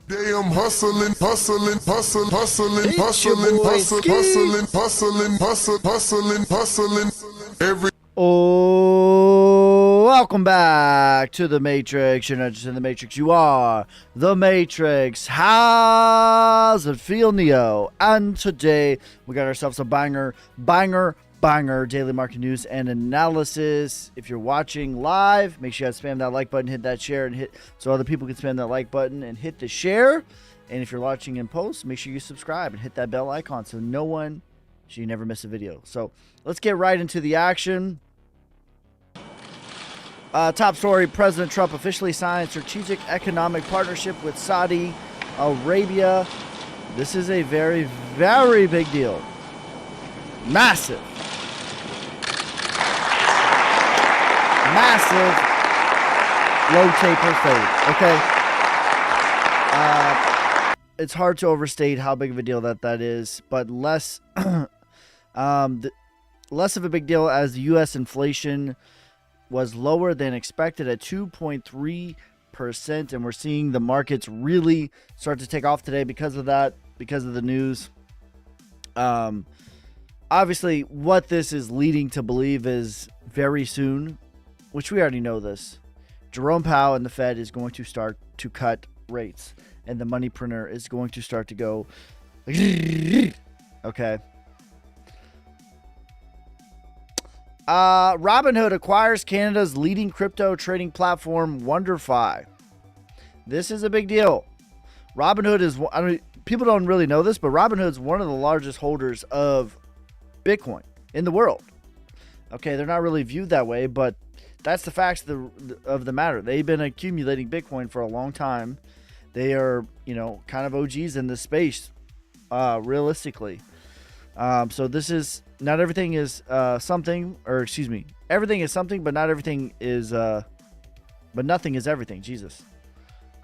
Day I'm hustling, hustling, hustling, hustling, It's your hustling, boy hustling, Ski. hustling, hustling, hustling, hustling, every Oh, welcome back to the Matrix. You're not just in the Matrix, you are the Matrix. How's it feel, Neo? And today we got ourselves a banger daily market news and analysis. If you're watching live, make sure you guys spam that like button, hit that share, and hit so other people can spam that like button and hit the share. And if you're watching in post, make sure you subscribe and hit that bell icon so you never miss a video. So let's get right into the action. Top story: President Trump officially signed strategic economic partnership with Saudi Arabia. This is a very, very big deal. Massive low taper fade. Okay. It's hard to overstate how big of a deal that is, but less less of a big deal as the U.S. inflation was lower than expected at 2.3%, and we're seeing the markets really start to take off today because of that, because of the news. Obviously, what this is leading to believe is very soon, which we already know this, Jerome Powell and the Fed is going to start to cut rates, and the money printer is going to start to go, okay. Robinhood acquires Canada's leading crypto trading platform, WonderFi. This is a big deal. Robinhood is, people don't really know this, but Robinhood is one of the largest holders of Bitcoin in the world. Okay, they're not really viewed that way, but that's the facts of the matter. They've been accumulating Bitcoin for a long time. They are, kind of OGs in this space, realistically. So this is, not everything is something, or excuse me, everything is something, but not everything is, but nothing is everything, Jesus.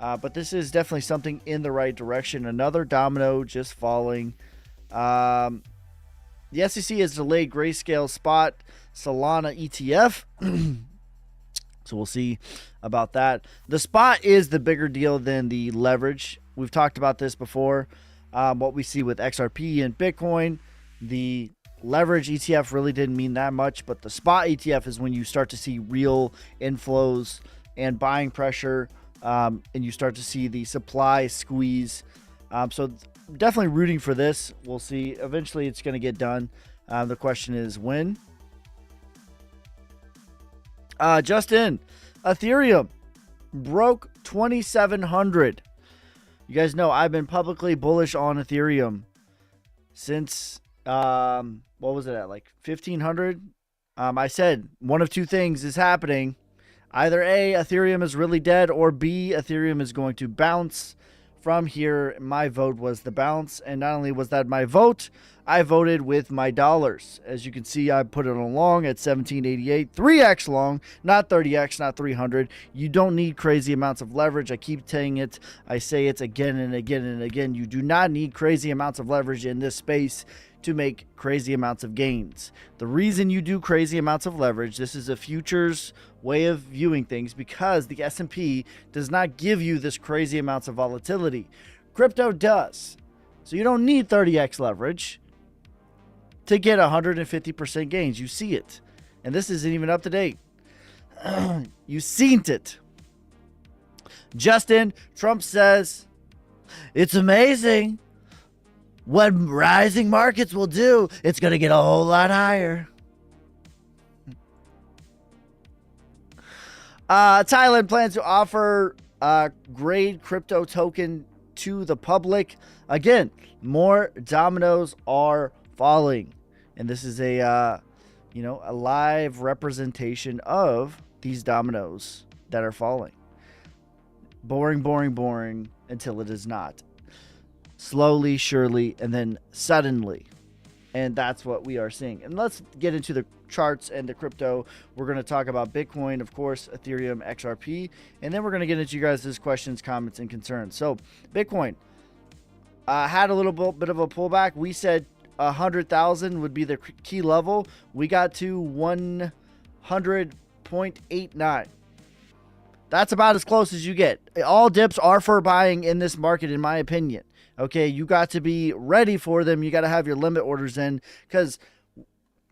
But this is definitely something in the right direction. Another domino just falling. The SEC has delayed Grayscale Spot Solana ETF. So we'll see about that. The spot is the bigger deal than the leverage. We've talked about this before. What we see with XRP and Bitcoin, the leverage ETF really didn't mean that much, but the spot ETF is when you start to see real inflows and buying pressure, and you start to see the supply squeeze. So definitely rooting for this. We'll see. Eventually it's going to get done. The question is when. Just in, Ethereum broke 2,700. You guys know I've been publicly bullish on Ethereum since, what was it at, like 1,500? I said one of two things is happening. Either A, Ethereum is really dead, or B, Ethereum is going to bounce from here. My vote was the bounce, and not only was that my vote, I voted with my dollars. As you can see, I put it on long at 1788, 3x long, not 30x, not 300. You don't need crazy amounts of leverage. I keep saying it. I say it again and again and again. You do not need crazy amounts of leverage in this space to make crazy amounts of gains. The reason you do crazy amounts of leverage, this is a futures way of viewing things, because the S&P does not give you this crazy amounts of volatility. Crypto does. So you don't need 30x leverage to get 150% gains. You see it. And this isn't even up to date. You seen it. Justin, Trump says, it's amazing what rising markets will do. It's going to get a whole lot higher. Thailand plans to offer grade crypto token to the public. Again, more dominoes are falling, and this is a live representation of these dominoes that are falling. Boring until it is not. Slowly, surely, and then suddenly. And that's what we are seeing. And let's get into the charts and the crypto. We're going to talk about Bitcoin, of course, Ethereum, XRP, and then we're going to get into you guys' questions, comments, and concerns. So Bitcoin had a little bit of a pullback. We said 100,000 would be the key level. We got to 100.89. That's about as close as you get. All dips are for buying in this market, in my opinion. Okay, you got to be ready for them. You got to have your limit orders in, because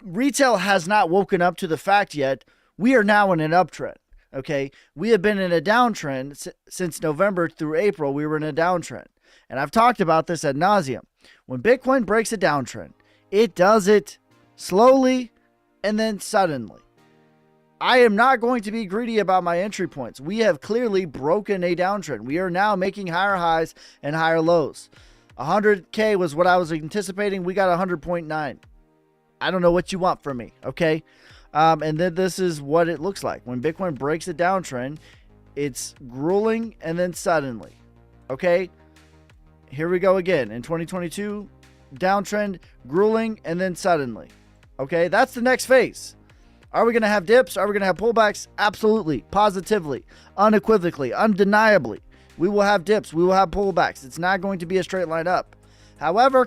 retail has not woken up to the fact yet. We are now in an uptrend. Okay, we have been in a downtrend since November through April. We were in a downtrend, and I've talked about this ad nauseum. When Bitcoin breaks a downtrend, it does it slowly and then suddenly. I am not going to be greedy about my entry points. We have clearly broken a downtrend. We are now making higher highs and higher lows. 100K was what I was anticipating. We got 100.9. I don't know what you want from me, okay? And then this is what it looks like. When Bitcoin breaks a downtrend, it's grueling and then suddenly. Okay? Here we go again. In 2022, downtrend, grueling, and then suddenly. Okay? That's the next phase. Are we going to have dips? Are we going to have pullbacks? Absolutely. Positively. Unequivocally. Undeniably. We will have dips. We will have pullbacks. It's not going to be a straight line up. However,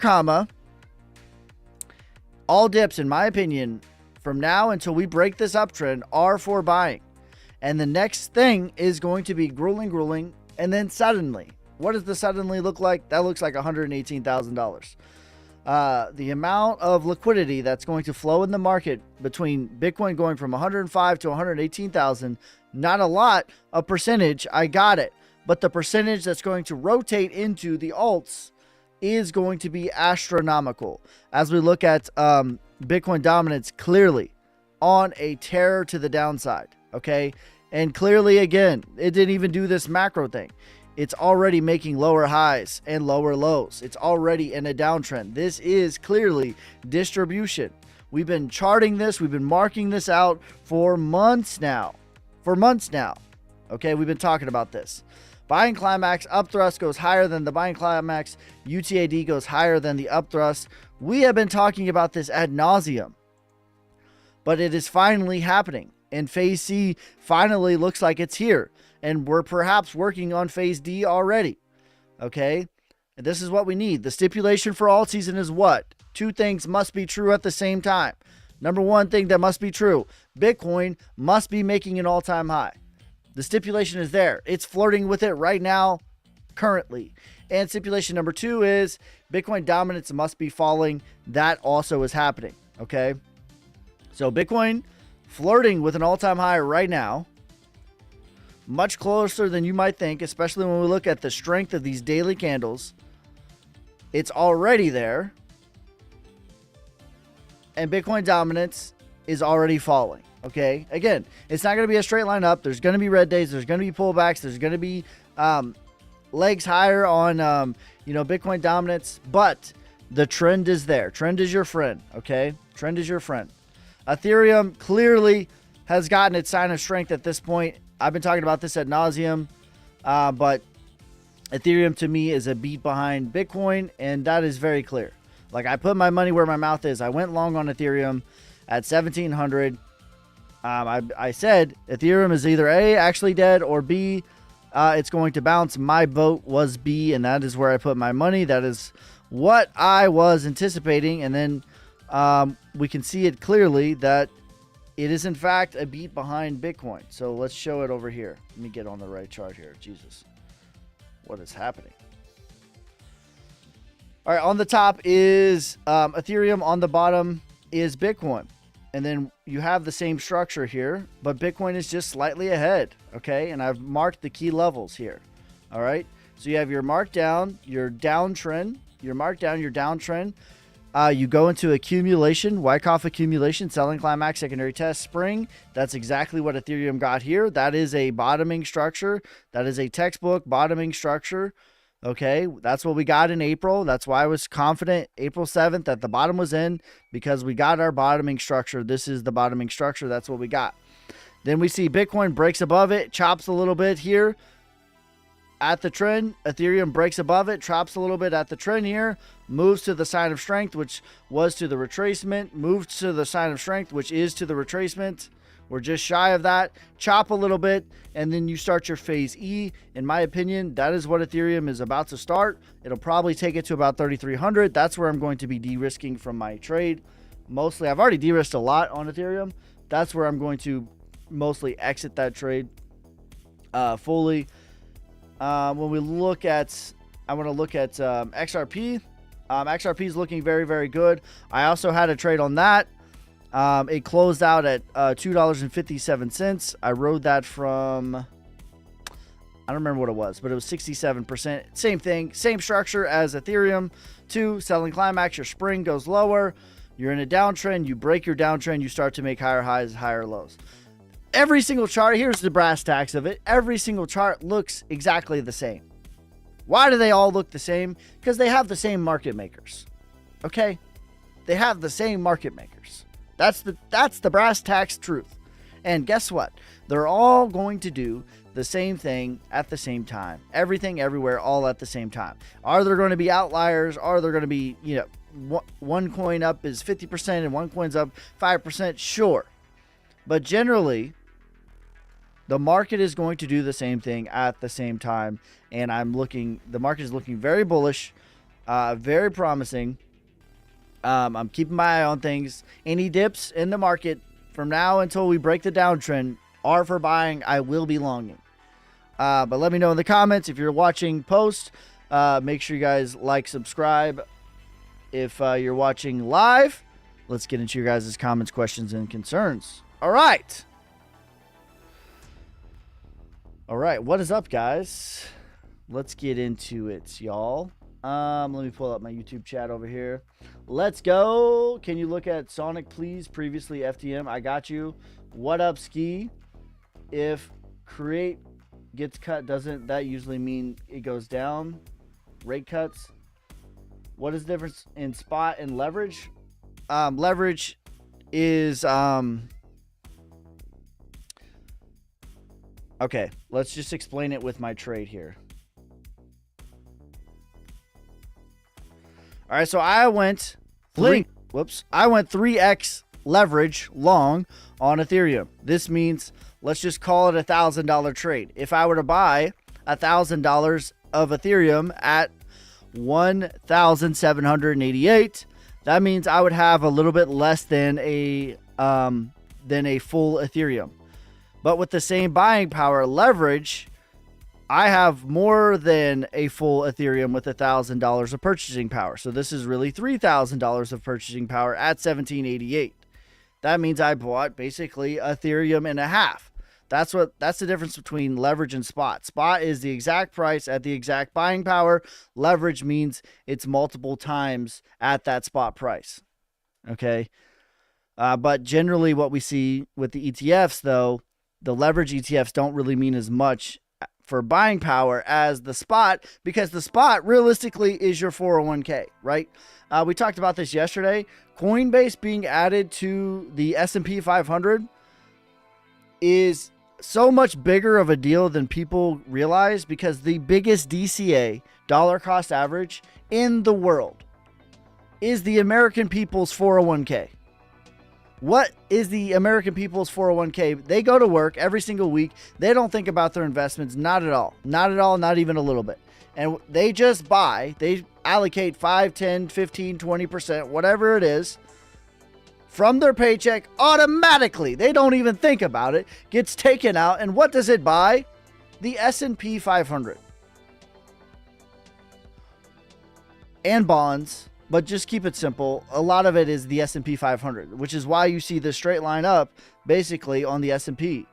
all dips, in my opinion, from now until we break this uptrend, are for buying. And the next thing is going to be grueling, and then suddenly. What does the suddenly look like? That looks like $118,000. The amount of liquidity that's going to flow in the market between Bitcoin going from 105 to 118,000, not a lot, a percentage, I got it. But the percentage that's going to rotate into the alts is going to be astronomical. As we look at Bitcoin dominance, clearly on a tear to the downside, okay? And clearly, again, it didn't even do this macro thing. It's already making lower highs and lower lows. It's already in a downtrend. This is clearly distribution. We've been charting this. We've been marking this out for months now. Okay, we've been talking about this. Buying climax, up thrust goes higher than the buying climax. UTAD goes higher than the up thrust. We have been talking about this ad nauseum. But it is finally happening. And phase C finally looks like it's here. And we're perhaps working on phase D already. Okay? And this is what we need. The stipulation for all season is what? Two things must be true at the same time. Number one thing that must be true. Bitcoin must be making an all-time high. The stipulation is there. It's flirting with it right now, currently. And stipulation number two is Bitcoin dominance must be falling. That also is happening. Okay? So Bitcoin flirting with an all-time high right now. Much closer than you might think, especially when we look at the strength of these daily candles. It's already there. And Bitcoin dominance is already falling. Okay, again, it's not going to be a straight line up. There's going to be red days. There's going to be pullbacks. There's going to be legs higher on, Bitcoin dominance. But the trend is there. Trend is your friend. Okay, trend is your friend. Ethereum clearly has gotten its sign of strength at this point. I've been talking about this ad nauseum, but Ethereum to me is a beat behind Bitcoin, and that is very clear. Like, I put my money where my mouth is. I went long on Ethereum at 1,700. I said Ethereum is either A, actually dead, or B, it's going to bounce. My vote was B, and that is where I put my money. That is what I was anticipating. And then we can see it clearly that it is, in fact, a beat behind Bitcoin. So let's show it over here. Let me get on the right chart here. Jesus. What is happening? All right, on the top is Ethereum. On the bottom is Bitcoin. And then you have the same structure here, but Bitcoin is just slightly ahead, okay? And I've marked the key levels here, all right? So you have your markdown, your downtrend, your markdown, your downtrend. You go into accumulation, Wyckoff accumulation, selling climax, secondary test, spring. That's exactly what Ethereum got here. That is a bottoming structure. That is a textbook bottoming structure. Okay, that's what we got in April. That's why I was confident April 7th that the bottom was in, because we got our bottoming structure. This is the bottoming structure. That's what we got. Then we see Bitcoin breaks above it, chops a little bit here at the trend. Ethereum breaks above it, chops a little bit at the trend here, moves to the sign of strength, which was to the retracement, moves to the sign of strength, which is to the retracement. We're just shy of that. Chop a little bit, and then you start your phase E. In my opinion, that is what Ethereum is about to start. It'll probably take it to about 3,300. That's where I'm going to be de-risking from my trade. Mostly, I've already de-risked a lot on Ethereum. That's where I'm going to mostly exit that trade. fully. When we look at, I want to look at XRP. XRP is looking very, very good. I also had a trade on that. It closed out at $2.57. I rode that from, I don't remember what it was, but it was 67%. Same thing, same structure as Ethereum. 2, selling climax, your spring goes lower. You're in a downtrend. You break your downtrend. You start to make higher highs, higher lows. Every single chart, here's the brass tacks of it. Every single chart looks exactly the same. Why do they all look the same? Because they have the same market makers. Okay? They have the same market makers. That's the brass tacks truth. And guess what? They're all going to do the same thing at the same time. Everything, everywhere, all at the same time. Are there going to be outliers? Are there going to be, one coin up is 50% and one coin's up 5%? Sure. But generally, the market is going to do the same thing at the same time. And the market is looking very bullish, very promising. I'm keeping my eye on things. Any dips in the market from now until we break the downtrend are for buying. I will be longing. But let me know in the comments if you're watching post. Make sure you guys like, subscribe. If you're watching live, let's get into your guys' comments, questions, and concerns. All right. What is up, guys? Let's get into it, y'all. Let me pull up my YouTube chat over here. Let's go. Can you look at Sonic, please? Previously FTM. I got you. What up, Ski? If create gets cut, doesn't that usually mean it goes down? Rate cuts. What is the difference in spot and leverage? Leverage is okay, let's just explain it with my trade here. All right, so I went 3x leverage long on Ethereum. This means let's just call it $1,000 trade. If I were to buy $1,000 of Ethereum at 1,788, that means I would have a little bit less than a full Ethereum. But with the same buying power leverage, I have more than a full Ethereum with $1,000 of purchasing power. So this is really $3,000 of purchasing power at 1788. That means I bought basically Ethereum and a half. That's the difference between leverage and spot. Spot is the exact price at the exact buying power. Leverage means it's multiple times at that spot price. Okay. But generally what we see with the ETFs, though, the leverage ETFs don't really mean as much for buying power as the spot, because the spot realistically is your 401k, right? We talked about this yesterday. Coinbase being added to the S&P 500 is so much bigger of a deal than people realize, because the biggest DCA, dollar cost average, in the world is the American people's 401k. What is the American people's 401k? They go to work every single week. They don't think about their investments. Not at all. Not at all. Not even a little bit. And they just buy. They allocate 5, 10, 15, 20%, whatever it is, from their paycheck automatically. They don't even think about it. Gets taken out. And what does it buy? The S&P 500. And bonds. But just keep it simple. A lot of it is the S&P 500, which is why you see the straight line up basically on the S&P.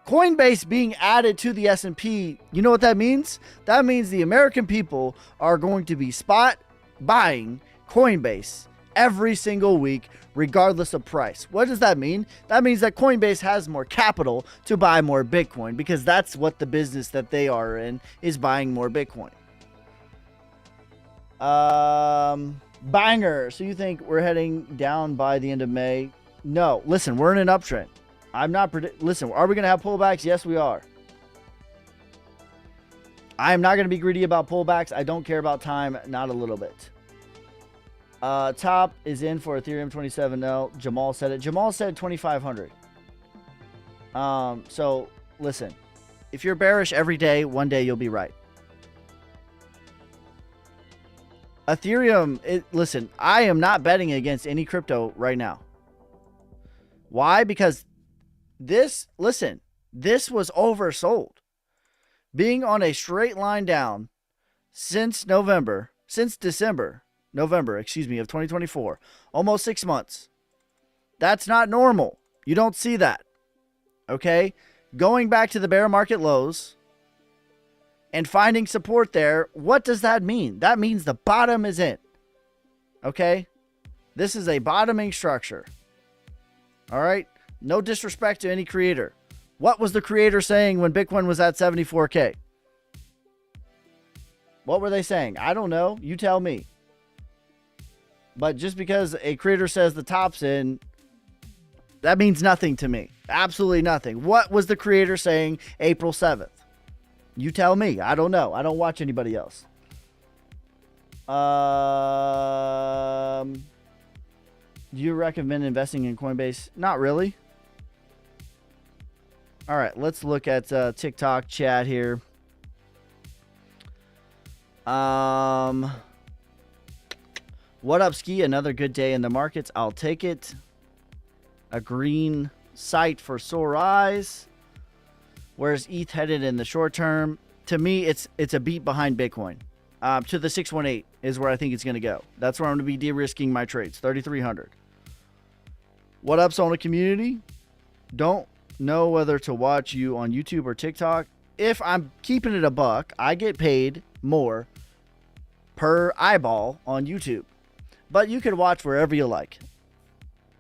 Coinbase being added to the S&P, you know what that means? That means the American people are going to be spot buying Coinbase every single week, regardless of price. What does that mean? That means that Coinbase has more capital to buy more Bitcoin, because that's what the business that they are in is, buying more Bitcoin. Banger. So you think we're heading down by the end of May? No. Listen, we're in an uptrend. I'm not listen, are we going to have pullbacks? Yes, we are. I am not going to be greedy about pullbacks. I don't care about time, not a little bit. Top is in for Ethereum 27L. Jamal said it. Jamal said 2,500. So listen, if you're bearish every day, one day you'll be right. Ethereum, listen, I am not betting against any crypto right now. Why? Because This was oversold. Being on a straight line down since December, of 2024, almost 6 months. That's not normal. You don't see that. Okay? Going back to the bear market lows and finding support there, what does that mean? That means the bottom is in. Okay? This is a bottoming structure. All right? No disrespect to any creator. What was the creator saying when Bitcoin was at 74K? What were they saying? I don't know. You tell me. But just because a creator says the top's in, that means nothing to me. Absolutely nothing. What was the creator saying April 7th? You tell me. I don't know. I don't watch anybody else. Do you recommend investing in Coinbase? Not really. All right, let's look at TikTok chat here. What up, Ski? Another good day in the markets. I'll take it. A green sight for sore eyes. Where's ETH headed in the short term? To me, it's a beat behind Bitcoin. To the 618 is where I think it's going to go. That's where I'm going to be de-risking my trades. 3,300. What up, Sona community? Don't know whether to watch you on YouTube or TikTok. If I'm keeping it a buck, I get paid more per eyeball on YouTube. But you can watch wherever you like.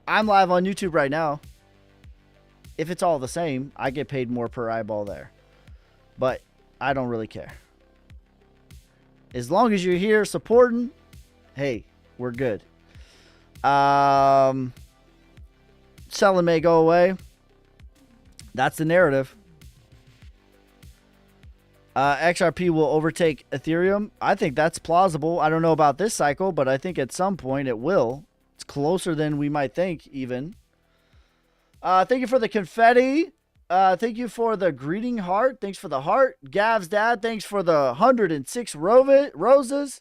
I'm live on YouTube right now. If it's all the same, I get paid more per eyeball there. But I don't really care. As long as you're here supporting, hey, we're good. Selling may go away. That's the narrative. XRP will overtake Ethereum. I think that's plausible. I don't know about this cycle, but I think at some point it will. It's closer than we might think, even. Thank you for the confetti. Thank you for the greeting heart. Thanks for the heart. Gav's dad, thanks for the 106 roses.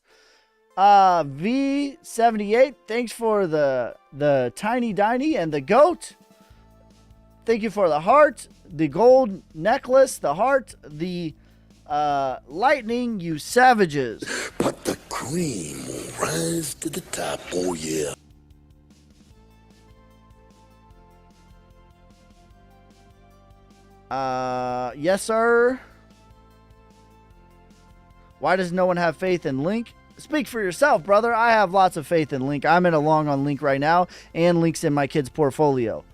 V78, thanks for the tiny diny and the goat. Thank you for the heart, the gold necklace, the heart, the lightning, you savages. But the cream will rise to the top, oh yeah. Yes, sir. Why does no one have faith in Link? Speak for yourself, brother. I have lots of faith in Link. I'm in a long on Link right now, and Link's in my kid's portfolio.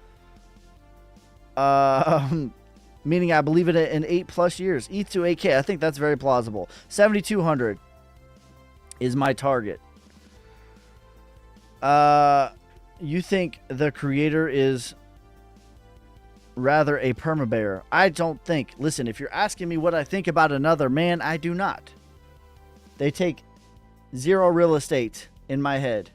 Meaning I believe it in 8+ years. ETH to 8K. I think that's very plausible. 7,200 is my target. You think the creator is rather a permabear? I don't think. Listen, if you're asking me what I think about another man, I do not. They take zero real estate in my head.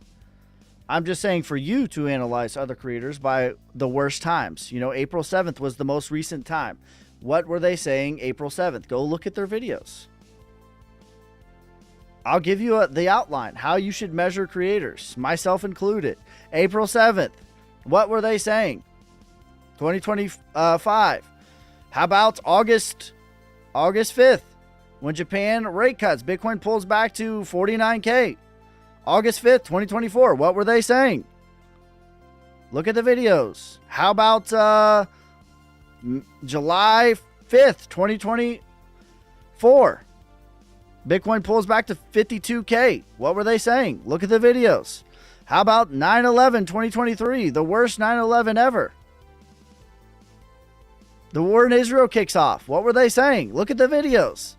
I'm just saying for you to analyze other creators by the worst times. You know, April 7th was the most recent time. What were they saying April 7th? Go look at their videos. I'll give you the outline, how you should measure creators, myself included. April 7th, what were they saying? 2025. How about August 5th, when Japan rate cuts, Bitcoin pulls back to 49K. August 5th, 2024. What were they saying? Look at the videos. How about July 5th, 2024? Bitcoin pulls back to 52K. What were they saying? Look at the videos. How about 9/11, 2023? The worst 9/11 ever. The war in Israel kicks off. What were they saying? Look at the videos.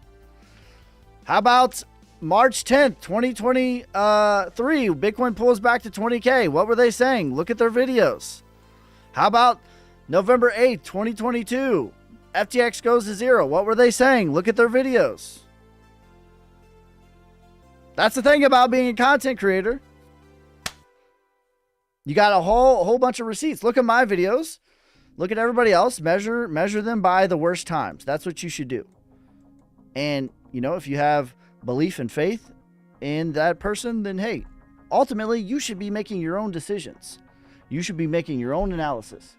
How about March 10th, 2023, Bitcoin pulls back to 20K. What were they saying? Look at their videos. How about November 8th, 2022, FTX goes to zero. What were they saying? Look at their videos. That's the thing about being a content creator. You got a whole bunch of receipts. Look at my videos. Look at everybody else. Measure them by the worst times. That's what you should do. And, you know, if you have belief and faith in that person, then hey, ultimately you should be making your own decisions. You should be making your own analysis.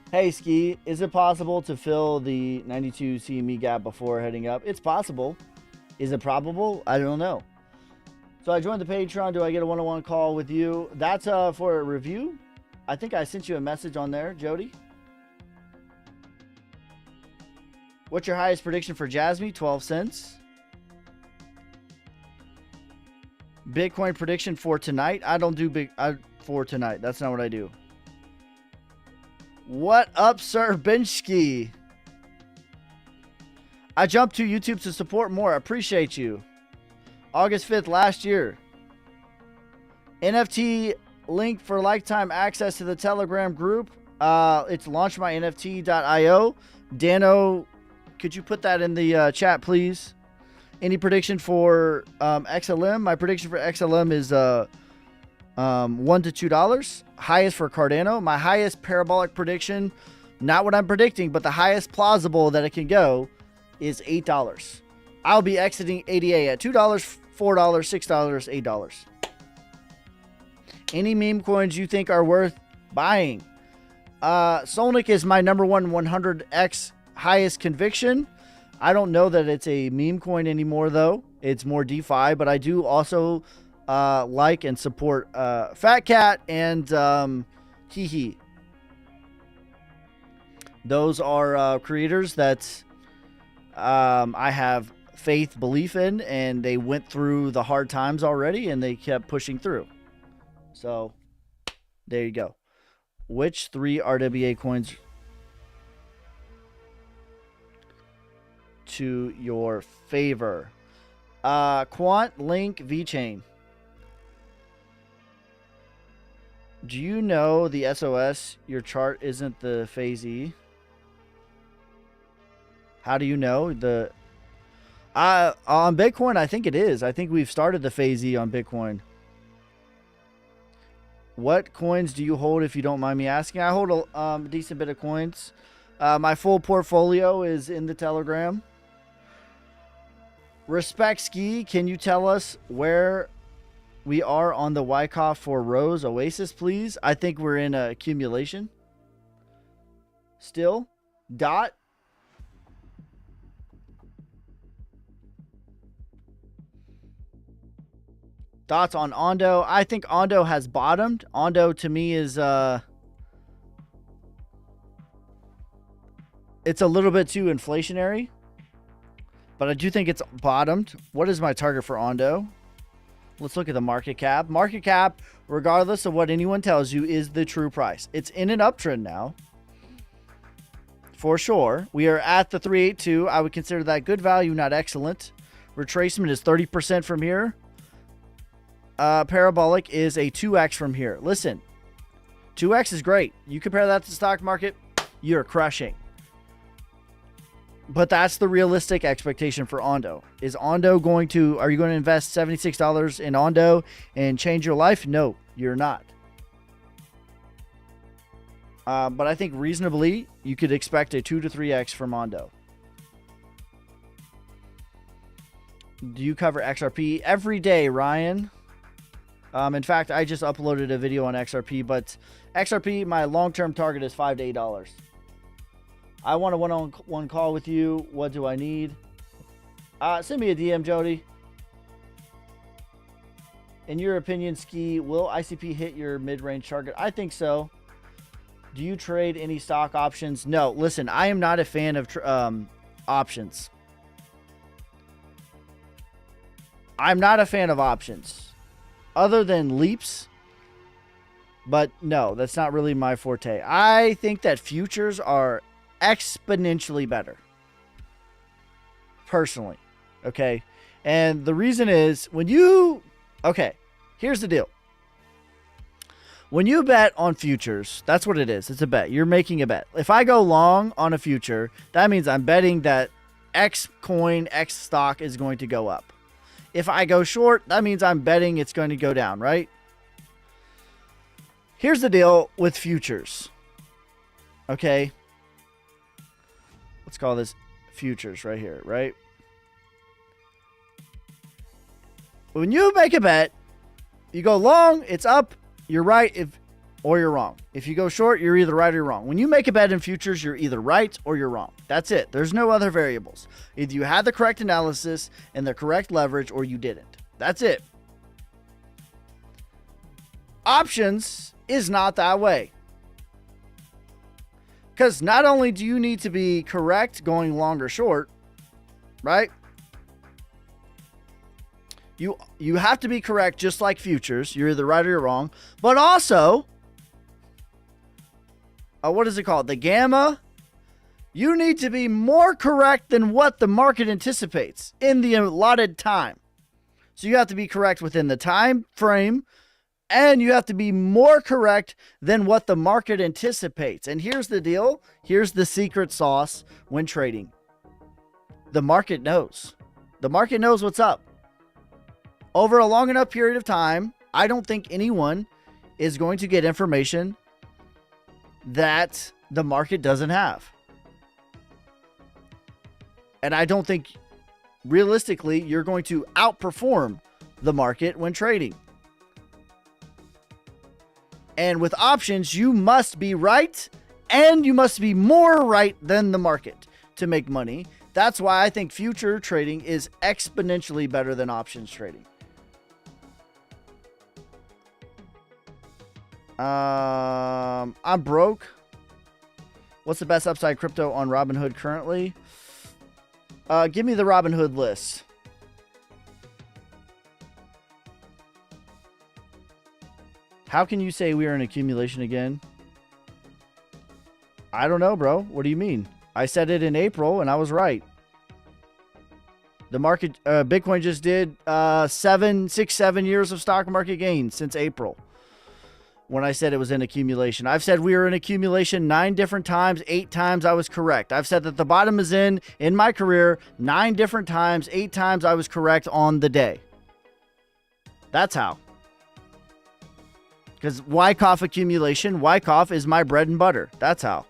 Hey, Ski, is it possible to fill the 92 CME gap before heading up? It's possible. Is it probable? I don't know. So I joined the Patreon. Do I get a one-on-one call with you? That's for a review. I think I sent you a message on there, Jody. What's your highest prediction for Jasmine? 12 cents. Bitcoin prediction for tonight? I don't do for tonight. That's not what I do. What up, Sir Benchski? I jumped to YouTube to support more. Appreciate you. August 5th last year. NFT link for lifetime access to the Telegram group. It's launchmynft.io. Dano, could you put that in the chat, please? Any prediction for XLM? My prediction for XLM is $1 to $2. Highest for Cardano. My highest parabolic prediction, not what I'm predicting, but the highest plausible that it can go is $8. I'll be exiting ADA at $2, $4, $6, $8. Any meme coins you think are worth buying? Solnic is my number one 100x highest conviction. I don't know that it's a meme coin anymore, though. It's more DeFi, but I do also like and support Fat Cat and Hehe. Those are creators that I have faith, belief in, and they went through the hard times already, and they kept pushing through. So, there you go. Which 3 RWA coins to your favor? Quant, Link, VeChain. Do you know the SOS? Your chart isn't the phase E. How do you know? On Bitcoin, I think it is. I think we've started the phase E on Bitcoin. What coins do you hold, if you don't mind me asking? I hold a decent bit of coins. My full portfolio is in the Telegram. Respect Ski, can you tell us where we are on the Wyckoff for Rose Oasis, please? I think we're in accumulation. Still. Dot. Thoughts on Ondo? I think Ondo has bottomed. Ondo to me is it's a little bit too inflationary, but I do think it's bottomed. What is my target for Ondo? Let's look at the market cap. Market cap, regardless of what anyone tells you, is the true price. It's in an uptrend now, for sure. We are at the 382. I would consider that good value, not excellent. Retracement is 30% from here. Parabolic is a 2x from here. Listen, 2x is great. You compare that to the stock market, you're crushing. But that's the realistic expectation for Ondo. Is Ondo going to, are you going to invest $76 in Ondo and change your life? No, you're not. But I think reasonably, you could expect a 2 to 3x from Ondo. Do you cover XRP every day, Ryan? In fact, I just uploaded a video on XRP, but XRP, my long-term target is $5 to $8. I want a one-on-one call with you. What do I need? Send me a DM, Jody. In your opinion, Ski, will ICP hit your mid-range target? I think so. Do you trade any stock options? No. Listen, I am not a fan of options. I'm not a fan of options. Other than leaps. But no, that's not really my forte. I think that futures are exponentially better. Personally. Okay. And the reason is when you... Okay. Here's the deal. When you bet on futures, that's what it is. It's a bet. You're making a bet. If I go long on a future, that means I'm betting that X coin, X stock is going to go up. If I go short, that means I'm betting it's going to go down, right? Here's the deal with futures. Okay. Let's call this futures right here, right? When you make a bet, you go long, it's up, you're right. or you're wrong. If you go short, you're either right or you're wrong. When you make a bet in futures, you're either right or you're wrong. That's it. There's no other variables. Either you had the correct analysis and the correct leverage or you didn't. That's it. Options is not that way. Because not only do you need to be correct going long or short, right? You have to be correct just like futures. You're either right or you're wrong. But also, what is it called? The gamma. You need to be more correct than what the market anticipates in the allotted time. So you have to be correct within the time frame, and you have to be more correct than what the market anticipates. And here's the deal. Here's the secret sauce when trading. The market knows. The market knows what's up. Over a long enough period of time, I don't think anyone is going to get information that the market doesn't have. And I don't think realistically you're going to outperform the market when trading. And with options, you must be right, and you must be more right than the market to make money. That's why I think future trading is exponentially better than options trading. I'm broke. What's the best upside crypto on Robinhood currently? Give me the Robinhood list. How can you say we are in accumulation again? I don't know, bro. What do you mean? I said it in April and I was right. The market, Bitcoin just did 7 years of stock market gains since April. When I said it was in accumulation, I've said we were in accumulation 9 different times. 8 times I was correct. I've said that the bottom is in my career 9 different times. 8 times I was correct on the day. That's how. Because Wyckoff accumulation, Wyckoff is my bread and butter. That's how.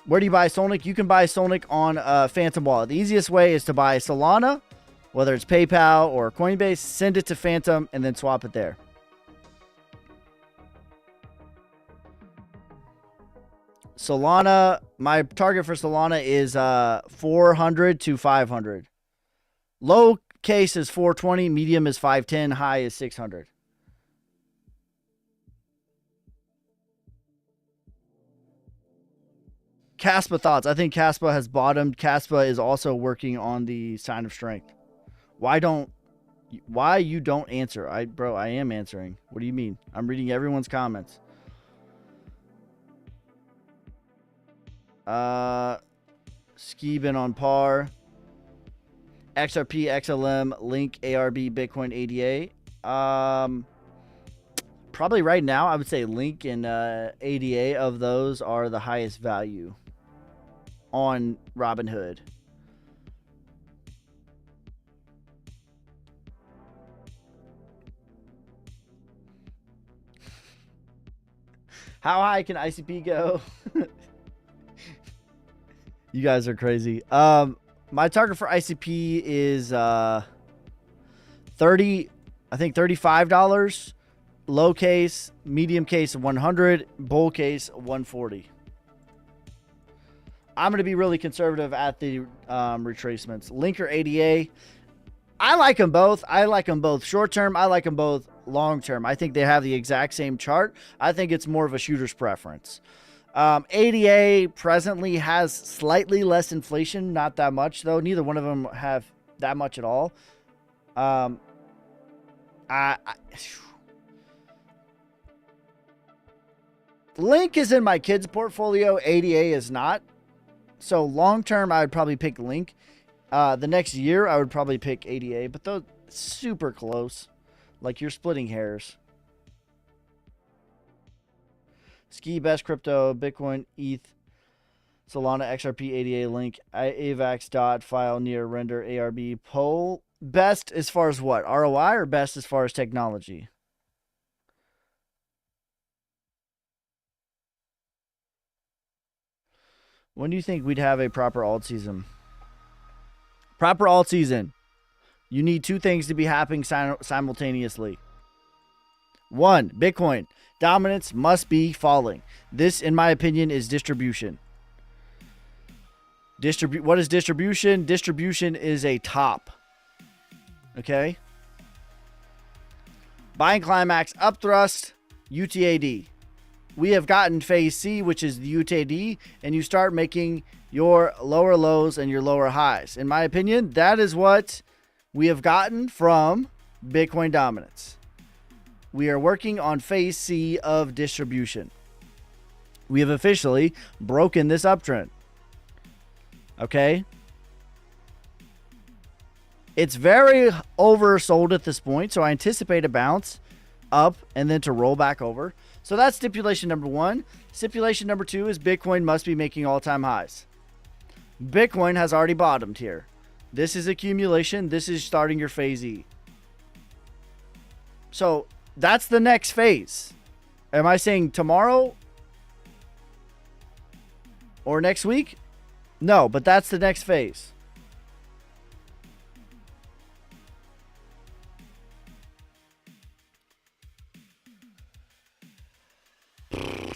Where do you buy Solnic? You can buy Solnic on Phantom Wallet. The easiest way is to buy Solana, whether it's PayPal or Coinbase, send it to Phantom, and then swap it there. Solana, my target for Solana is 400 to 500. Low case is 420, medium is 510, high is 600. Caspa thoughts. I think Caspa has bottomed. Caspa is also working on the sign of strength. Why you don't answer? Bro, I am answering. What do you mean? I'm reading everyone's comments. Ski been on par. XRP, XLM, Link, ARB, Bitcoin, ADA. Probably right now, I would say Link and ADA of those are the highest value on Robinhood. How high can ICP go? You guys are crazy. My target for ICP is 30, I think $35. Low case, medium case 100, bull case 140. I'm going to be really conservative at the retracements. Link or ADA, I like them both. I like them both short term. I like them both long term. I think they have the exact same chart. I think it's more of a shooter's preference. ADA presently has slightly less inflation, not that much though. Neither one of them have that much at all. Link is in my kids' portfolio. ADA is not. So long term, I would probably pick Link. The next year, I would probably pick ADA, but those super close. Like you're splitting hairs. Ski, best crypto, Bitcoin, ETH, Solana, XRP, ADA, Link, AVAX, DOT, File, Near, Render, ARB, Poll. Best as far as what? ROI or best as far as technology? When do you think we'd have a proper alt season? Proper alt season. You need two things to be happening simultaneously. One, Bitcoin dominance must be falling. This, in my opinion, is distribution. What is distribution? Distribution is a top. Okay? Buying climax, up thrust, UTAD. We have gotten phase C, which is the UTAD, and you start making your lower lows and your lower highs. In my opinion, that is what we have gotten from Bitcoin dominance. We are working on phase C of distribution. We have officially broken this uptrend. Okay? It's very oversold at this point, so I anticipate a bounce up and then to roll back over. So that's stipulation number one. Stipulation number two is Bitcoin must be making all-time highs. Bitcoin has already bottomed here. This is accumulation. This is starting your phase E. So that's the next phase. Am I saying tomorrow or next week? No, but that's the next phase.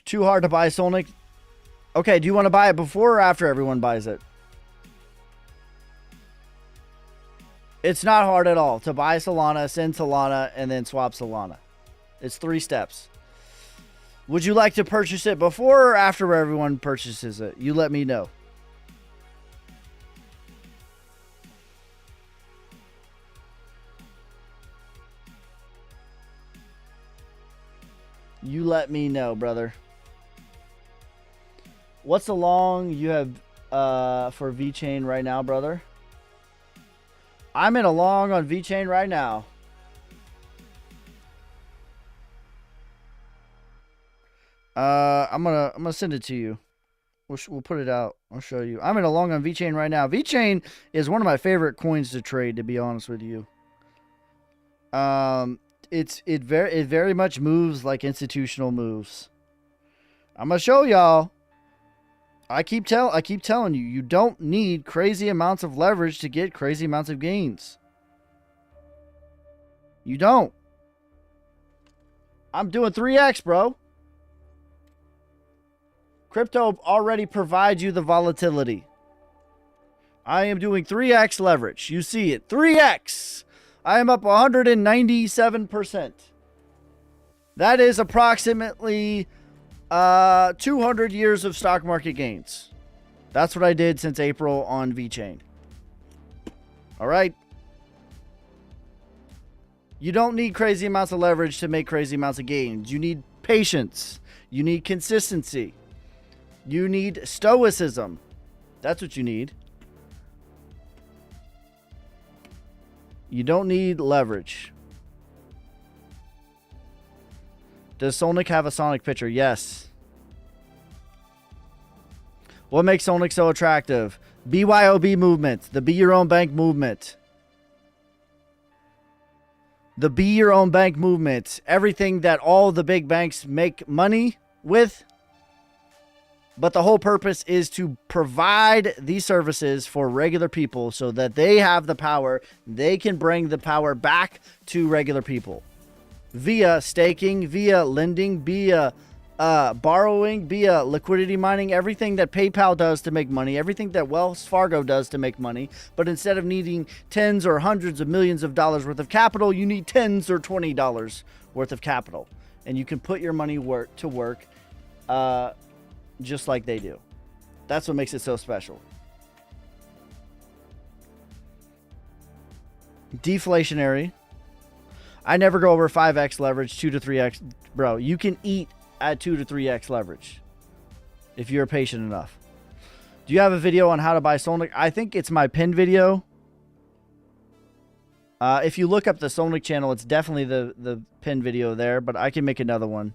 Too hard to buy Solnic. Okay, do you want to buy it before or after everyone buys it? It's not hard at all to buy Solana, send Solana, and then swap Solana. It's 3 steps. Would you like to purchase it before or after everyone purchases it? You let me know. You let me know, brother. What's the long you have for VeChain right now, brother? I'm in a long on VeChain right now. I'm gonna send it to you. We'll put it out. I'll show you. I'm in a long on VeChain right now. VeChain is one of my favorite coins to trade, to be honest with you. It very much moves like institutional moves. I'm gonna show y'all. I keep telling you, you don't need crazy amounts of leverage to get crazy amounts of gains. You don't. I'm doing 3x, bro. Crypto already provides you the volatility. I am doing 3x leverage. You see it. 3x. I am up 197%. That is approximately 200 years of stock market gains. That's what I did since April on VeChain. All right. You don't need crazy amounts of leverage to make crazy amounts of gains. You need patience. You need consistency. You need stoicism. That's what you need. You don't need leverage. Does Solnic have a Sonic picture? Yes. What makes Solnic so attractive? BYOB movement. The Be Your Own Bank movement. The Be Your Own Bank movement. Everything that all the big banks make money with. But the whole purpose is to provide these services for regular people so that they have the power. They can bring the power back to regular people. Via staking, via lending, via borrowing, via liquidity mining, everything that PayPal does to make money, everything that Wells Fargo does to make money. But instead of needing tens or hundreds of millions of dollars worth of capital, you need $10 or $20 worth of capital. And you can put your money to work just like they do. That's what makes it so special. Deflationary. I never go over 5x leverage, 2 to 3x. Bro, you can eat at 2 to 3x leverage if you're patient enough. Do you have a video on how to buy Solnic? I think it's my pinned video. If you look up the Solnic channel, it's definitely the pinned video there, but I can make another one.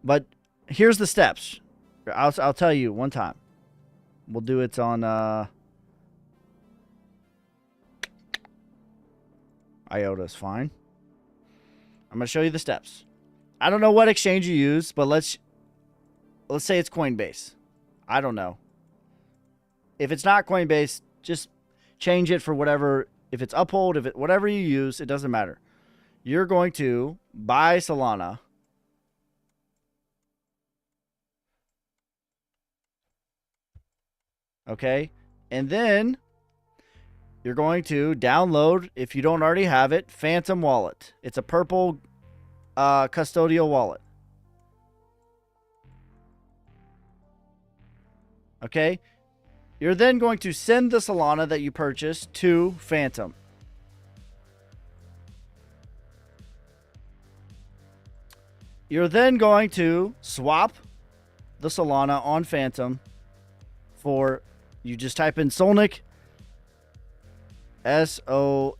But here's the steps. I'll tell you one time. We'll do it on IOTA's fine. I'm going to show you the steps. I don't know what exchange you use, but let's say it's Coinbase. I don't know. If it's not Coinbase, just change it for whatever, if it's uphold, if it, whatever you use, it doesn't matter. You're going to buy Solana. Okay. And then you're going to download, if you don't already have it, Phantom Wallet. It's a purple custodial wallet. Okay. You're then going to send the Solana that you purchased to Phantom. You're then going to swap the Solana on Phantom for, you just type in Solnic, SOLNIC,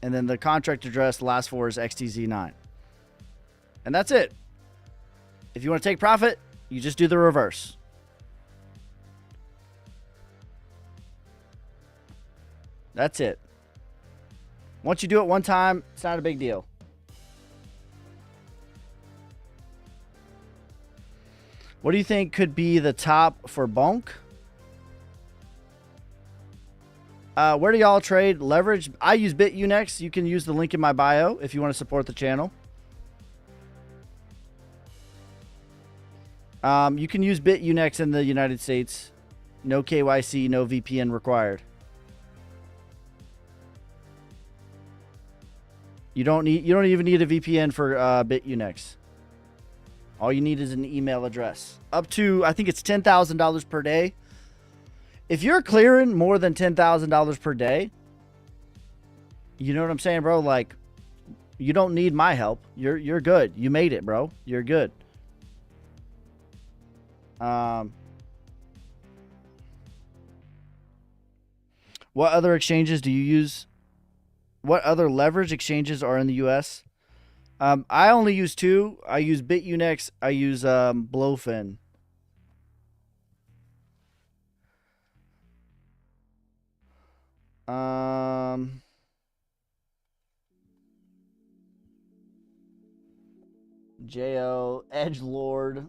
and then the contract address, last four is XTZ9. And that's it. If you want to take profit, you just do the reverse. That's it. Once you do it one time, it's not a big deal. What do you think could be the top for Bonk? Where do y'all trade leverage? I use BitUnex. You can use the link in my bio if you want to support the channel. You can use BitUnex in the United States. No KYC, no VPN required. You don't even need a VPN for BitUnex. All you need is an email address. Up to, I think it's $10,000 per day. If you're clearing more than $10,000 per day, you know what I'm saying, bro? Like, you don't need my help. You're good. You made it, bro. You're good. What other exchanges do you use? What other leverage exchanges are in the US? I only use two. I use BitUnex. I use Blowfin. JO, Edgelord.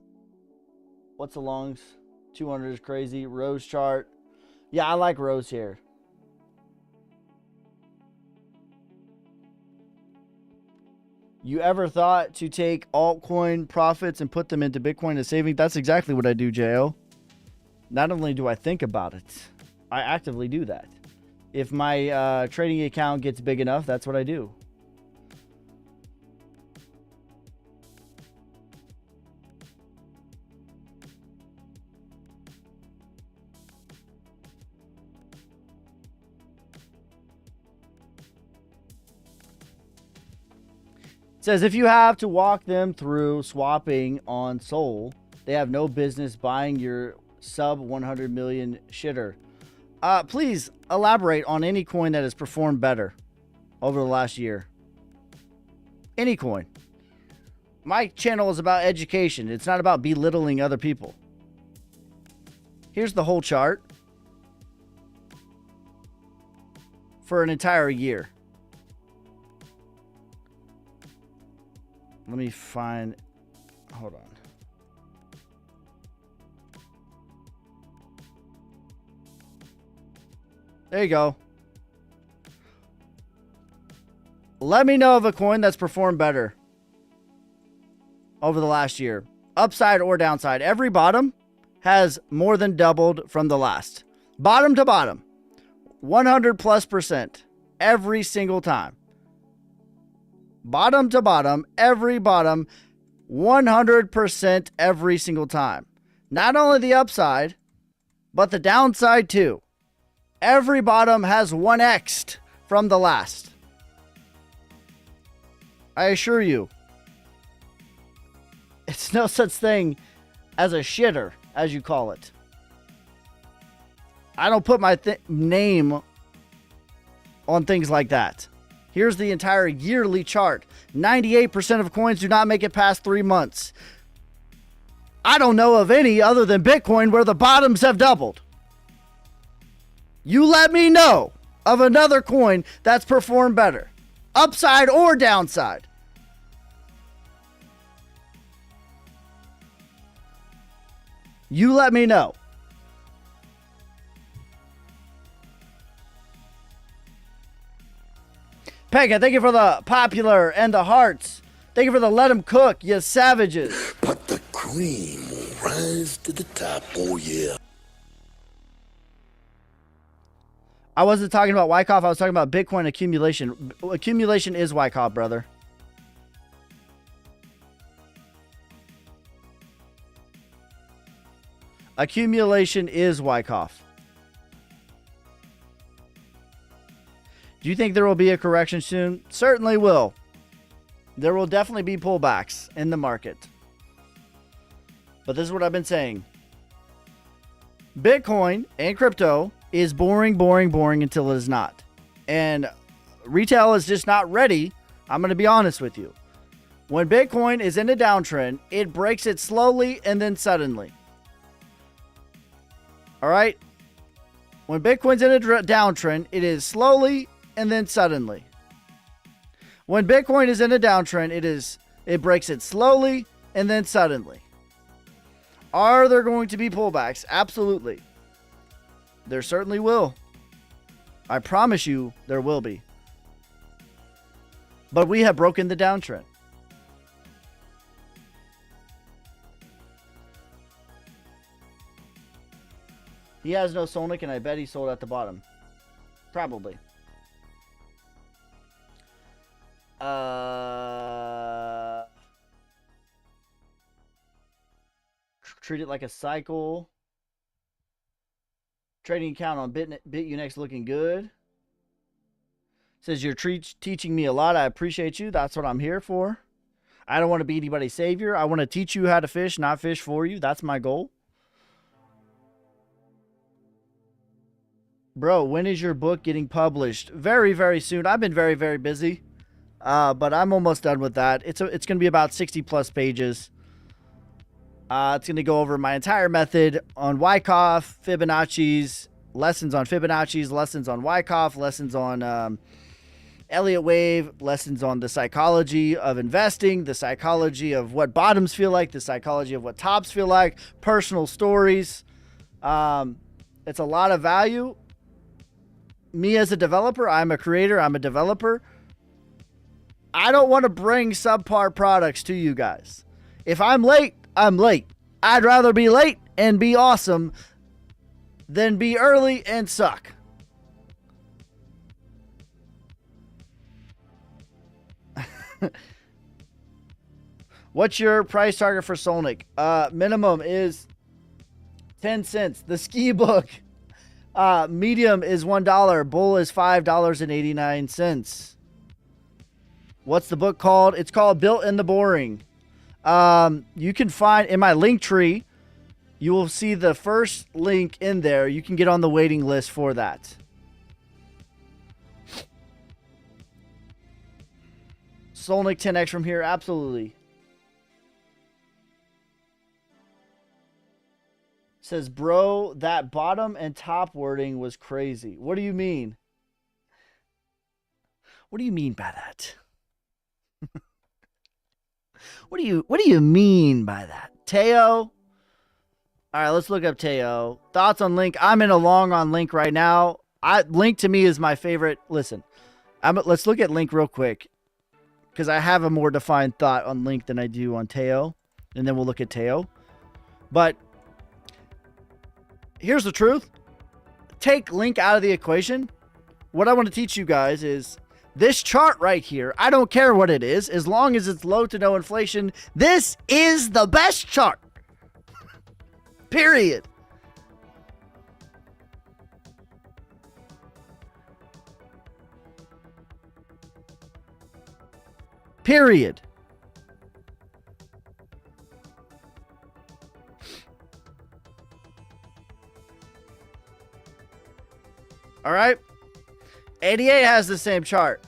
What's the longs? 200 is crazy. Rose chart. Yeah, I like Rose here. You ever thought to take altcoin profits and put them into Bitcoin as saving? That's exactly what I do, JO. Not only do I think about it, I actively do that. If my trading account gets big enough, that's what I do. Says if you have to walk them through swapping on Sol, they have no business buying your sub 100 million shitter. Please elaborate on any coin that has performed better over the last year. Any coin. My channel is about education. It's not about belittling other people. Here's the whole chart for an entire year. Let me find, hold on. There you go. Let me know of a coin that's performed better over the last year. Upside or downside. Every bottom has more than doubled from the last. Bottom to bottom. 100+% every single time. Bottom to bottom, every bottom, 100% every single time. Not only the upside, but the downside too. Every bottom has 1x'd from the last. I assure you. It's no such thing as a shitter, as you call it. I don't put my name on things like that. Here's the entire yearly chart. 98% of coins do not make it past 3 months. I don't know of any other than Bitcoin where the bottoms have doubled. You let me know of another coin that's performed better. Upside or downside. You let me know. Pega, thank you for the popular and the hearts. Thank you for the let them cook, you savages. But the cream will rise to the top, oh yeah. I wasn't talking about Wyckoff. I was talking about Bitcoin accumulation. Accumulation is Wyckoff, brother. Accumulation is Wyckoff. Do you think there will be a correction soon? Certainly will. There will definitely be pullbacks in the market. But this is what I've been saying. Bitcoin and crypto is boring, boring, boring until it is not. And retail is just not ready. I'm going to be honest with you. When Bitcoin is in a downtrend, it breaks it slowly and then suddenly. All right? When Bitcoin's in a downtrend, it is slowly and then suddenly. When Bitcoin is in a downtrend, it breaks it slowly and then suddenly. Are there going to be pullbacks? Absolutely. There certainly will. I promise you there will be. But we have broken the downtrend. He has no Sonic, and I bet he sold at the bottom. Probably. Treat it like a cycle. Trading account on BitUnex looking good. Says you're teaching me a lot. I appreciate you. That's what I'm here for. I don't want to be anybody's savior. I want to teach you how to fish, not fish for you. That's my goal. Bro, when is your book getting published? Very, very soon. I've been very, very busy. But I'm almost done with that. It's going to be about 60 plus pages. It's going to go over my entire method on Wyckoff, Fibonacci's, lessons on Fibonacci's, lessons on Wyckoff, lessons on Elliott Wave, lessons on the psychology of investing, the psychology of what bottoms feel like, the psychology of what tops feel like, personal stories. It's a lot of value. Me as a developer, I'm a creator, I'm a developer. I don't want to bring subpar products to you guys. If I'm late, I'm late. I'd rather be late and be awesome than be early and suck. What's your price target for Solnic? Minimum is 10 cents. The ski book. Medium is $1. Bull is $5.89. What's the book called? It's called Built in the Boring. You can find in my link tree, you will see the first link in there. You can get on the waiting list for that. Solnic 10x from here, absolutely. Says, bro, that bottom and top wording was crazy. What do you mean? What do you mean by that? What do you mean by that? Teo? All right, let's look up Teo. Thoughts on Link? I'm in a long on Link right now. Link to me is my favorite. Listen, let's look at Link real quick because I have a more defined thought on Link than I do on Teo, and then we'll look at Teo. But here's the truth. Take Link out of the equation. What I want to teach you guys is this chart right here. I don't care what it is. As long as it's low to no inflation, this is the best chart. Period. Period. All right. ADA has the same chart.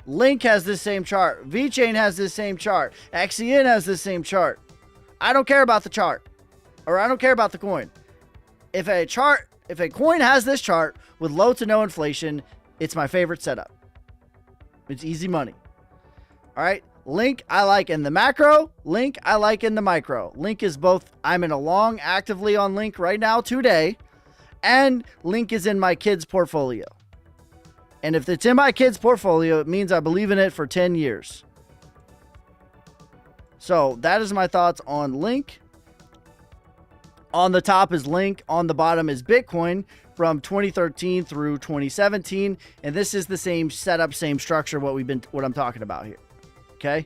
Link has the same chart. VeChain has the same chart. XCN has the same chart. I don't care about the chart. Or I don't care about the coin. If a coin has this chart with low to no inflation, it's my favorite setup. It's easy money. All right. Link I like in the macro. Link I like in the micro. Link is both. I'm in a long actively on Link right now today. And Link is in my kids' portfolio. And if it's in my kid's portfolio, it means I believe in it for 10 years. So that is my thoughts on Link. On the top is Link. On the bottom is Bitcoin from 2013 through 2017. And this is the same setup, same structure, what I'm talking about here. Okay.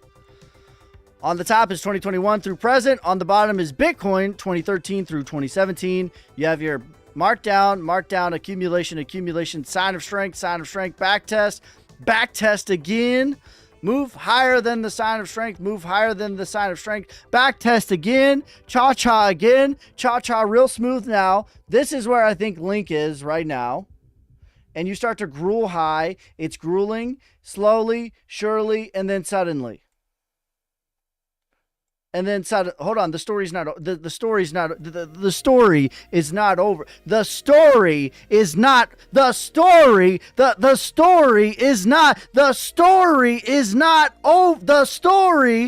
On the top is 2021 through present. On the bottom is Bitcoin 2013 through 2017. You have your markdown, accumulation, sign of strength, back test again, move higher than the sign of strength, back test again, cha-cha again, cha-cha real smooth now. This is where I think Link is right now. And you start to gruel high. It's grueling, slowly, surely, and then suddenly. And then hold on, the story is not over. The story is not over. The story is not over. The story is not over. The story is not over. The story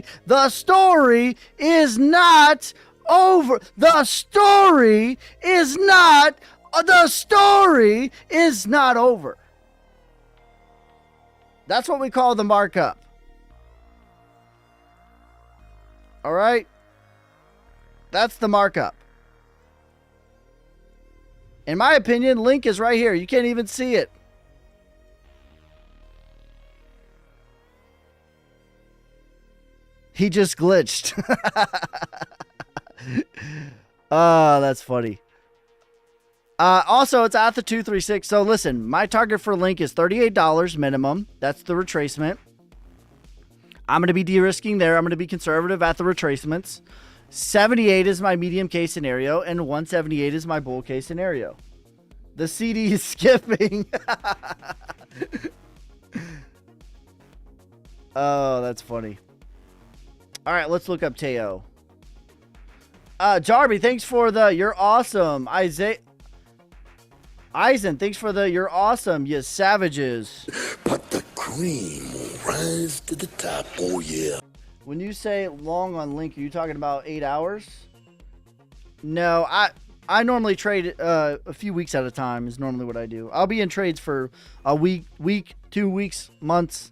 is not over. That's what we call the markup. All right. That's the markup. In my opinion, Link is right here. You can't even see it. He just glitched. Oh, that's funny. Also, it's at the 236. So listen, my target for Link is $38 minimum. That's the retracement. I'm going to be de-risking there. I'm going to be conservative at the retracements. 78 is my medium case scenario, and 178 is my bull case scenario. The CD is skipping. Oh, that's funny. All right, let's look up Teo. Jarby, thanks for the you're awesome. Eisen, thanks for the you're awesome, you savages. But the cream will rise to the top, oh yeah. When you say long on Link, are you talking about 8 hours? No, I normally trade a few weeks at a time is normally what I do. I'll be in trades for a week, 2 weeks, months.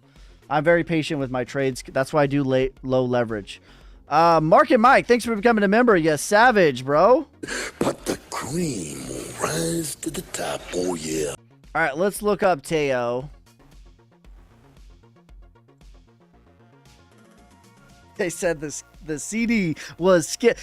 I'm very patient with my trades. That's why I do low leverage. Market Mike, thanks for becoming a member. Yes, savage, bro. But the cream will rise to the top, oh yeah. All right, let's look up Teo. They said the CD was skipping.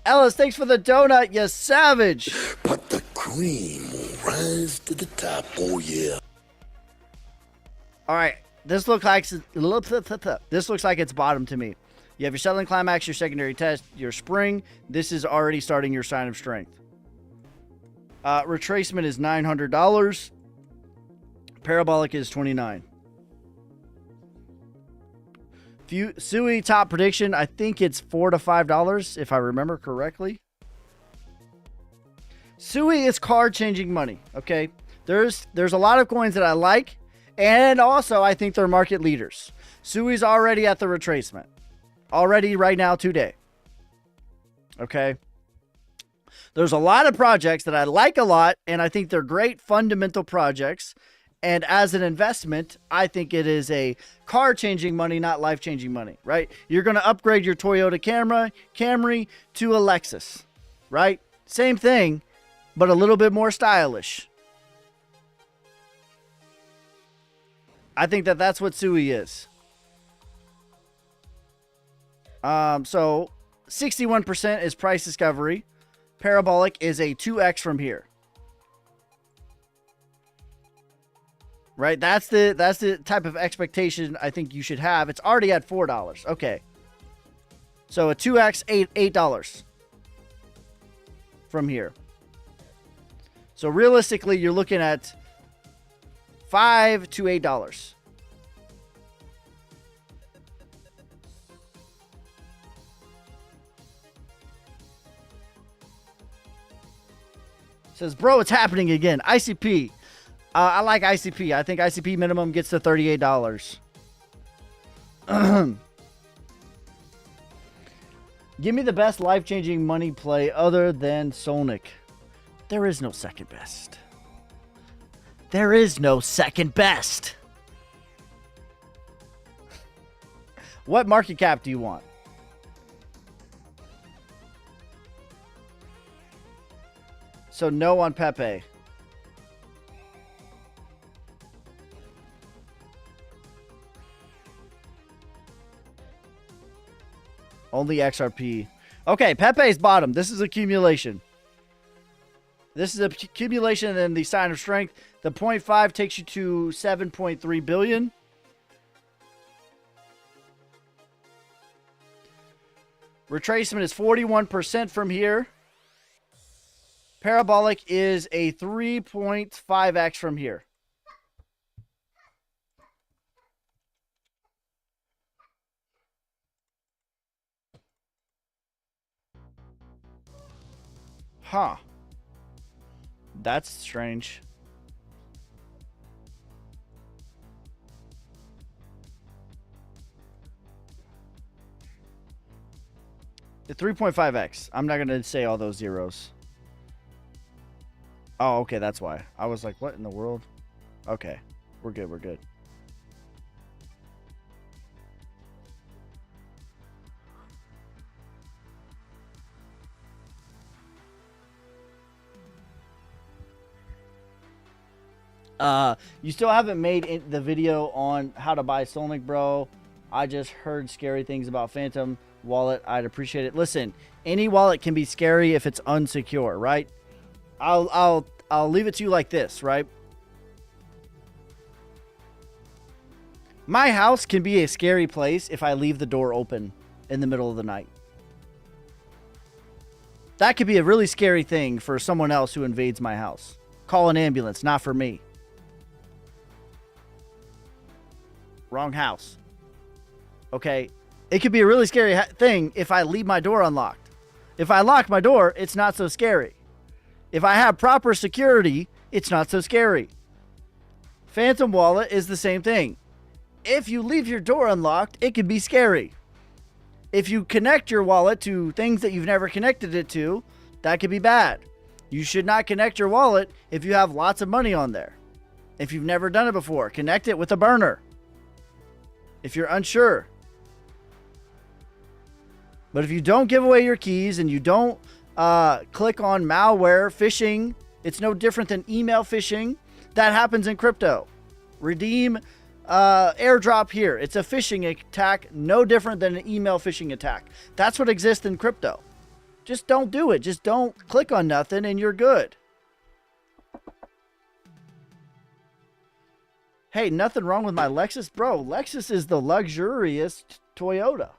Ellis, thanks for the donut, you savage. But the cream will rise to the top, oh yeah. All right, this looks like it's bottom to me. You have your settling climax, your secondary test, your spring. This is already starting your sign of strength. Retracement is $900. Parabolic is $29. Sui top prediction, I think it's $4 to $5 if I remember correctly. Sui is card changing money. Okay, there's a lot of coins that I like, and also I think they're market leaders. Sui's already at the retracement, already right now today. Okay, there's a lot of projects that I like a lot, and I think they're great fundamental projects. And as an investment, I think it is a car-changing money, not life-changing money, right? You're going to upgrade your Toyota Camry to a Lexus, right? Same thing, but a little bit more stylish. I think that's what Sui is. So 61% is price discovery. Parabolic is a 2x from here. Right, that's the type of expectation I think you should have. It's already at $4. Okay, so a 2x, $8 from here. So realistically, you're looking at $5 to $8. Says, bro, it's happening again. ICP. I like ICP. I think ICP minimum gets to $38. Give me the best life-changing money play other than Solnic. There is no second best. There is no second best. What market cap do you want? So no on Pepe. Only XRP. Okay, Pepe's bottom. This is accumulation. This is accumulation and then the sign of strength. The 0.5 takes you to 7.3 billion. Retracement is 41% from here. Parabolic is a 3.5x from here. Huh. That's strange. The 3.5x. I'm not going to say all those zeros. Oh, okay, that's why. I was like, what in the world? Okay, we're good, we're good. You still haven't made the video on how to buy Solnic, bro. I just heard scary things about Phantom wallet. I'd appreciate it. Listen, any wallet can be scary if it's unsecure, right? I'll leave it to you like this, right? My house can be a scary place if I leave the door open in the middle of the night. That could be a really scary thing for someone else who invades my house. Call an ambulance, not for me. Wrong house. Okay, it could be a really scary thing if I leave my door unlocked. If I lock my door, it's not so scary. If I have proper security, it's not so scary. Phantom wallet is the same thing. If you leave your door unlocked, it can be scary. If you connect your wallet to things that you've never connected it to, that could be bad. You should not connect your wallet if you have lots of money on there. If you've never done it before, connect it with a burner. If you're unsure. But if you don't give away your keys and you don't click on malware, phishing, it's no different than email phishing. That happens in crypto. Redeem airdrop here. It's a phishing attack, no different than an email phishing attack. That's what exists in crypto. Just don't do it. Just don't click on nothing and you're good. Hey, nothing wrong with my Lexus. Bro, Lexus is the luxurious Toyota.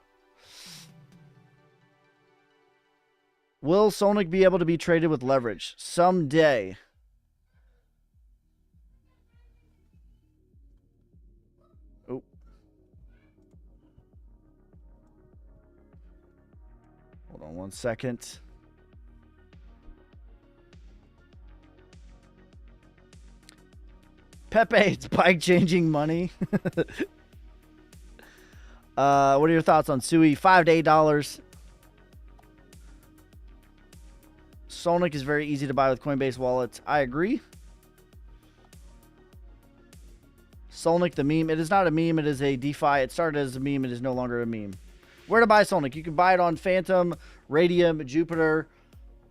Will Solnic be able to be traded with leverage? Someday. Oh. Hold on one second. Pepe, it's bike changing money. What are your thoughts on Sui? $5 to $8. Solnic is very easy to buy with Coinbase wallets. I agree. Solnic, the meme. It is not a meme. It is a DeFi. It started as a meme. It is no longer a meme. Where to buy Solnic? You can buy it on Phantom, Radium, Jupiter,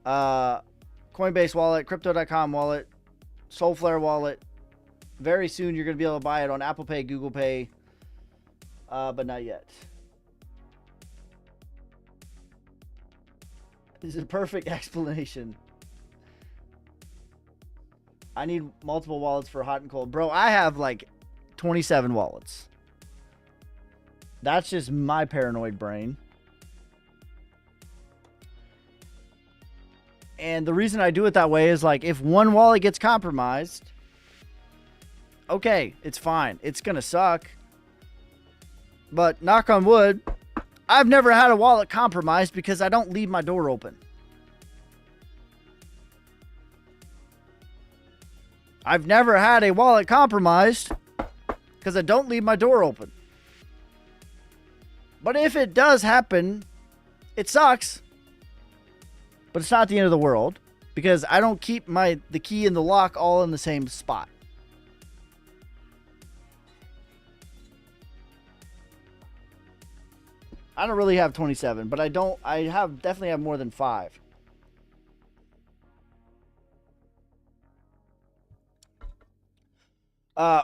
Coinbase wallet, Crypto.com wallet, Soulflare wallet. Very soon you're going to be able to buy it on Apple Pay, Google Pay, but not yet. This is a perfect explanation. I need multiple wallets for hot and cold. Bro, I have like 27 wallets. That's just my paranoid brain. And the reason I do it that way is like if one wallet gets compromised, okay, it's fine. It's going to suck. But knock on wood, I've never had a wallet compromised because I don't leave my door open. I've never had a wallet compromised because I don't leave my door open. But if it does happen, it sucks. But it's not the end of the world because I don't keep the key and the lock all in the same spot. I don't really have 27, but I definitely have more than 5.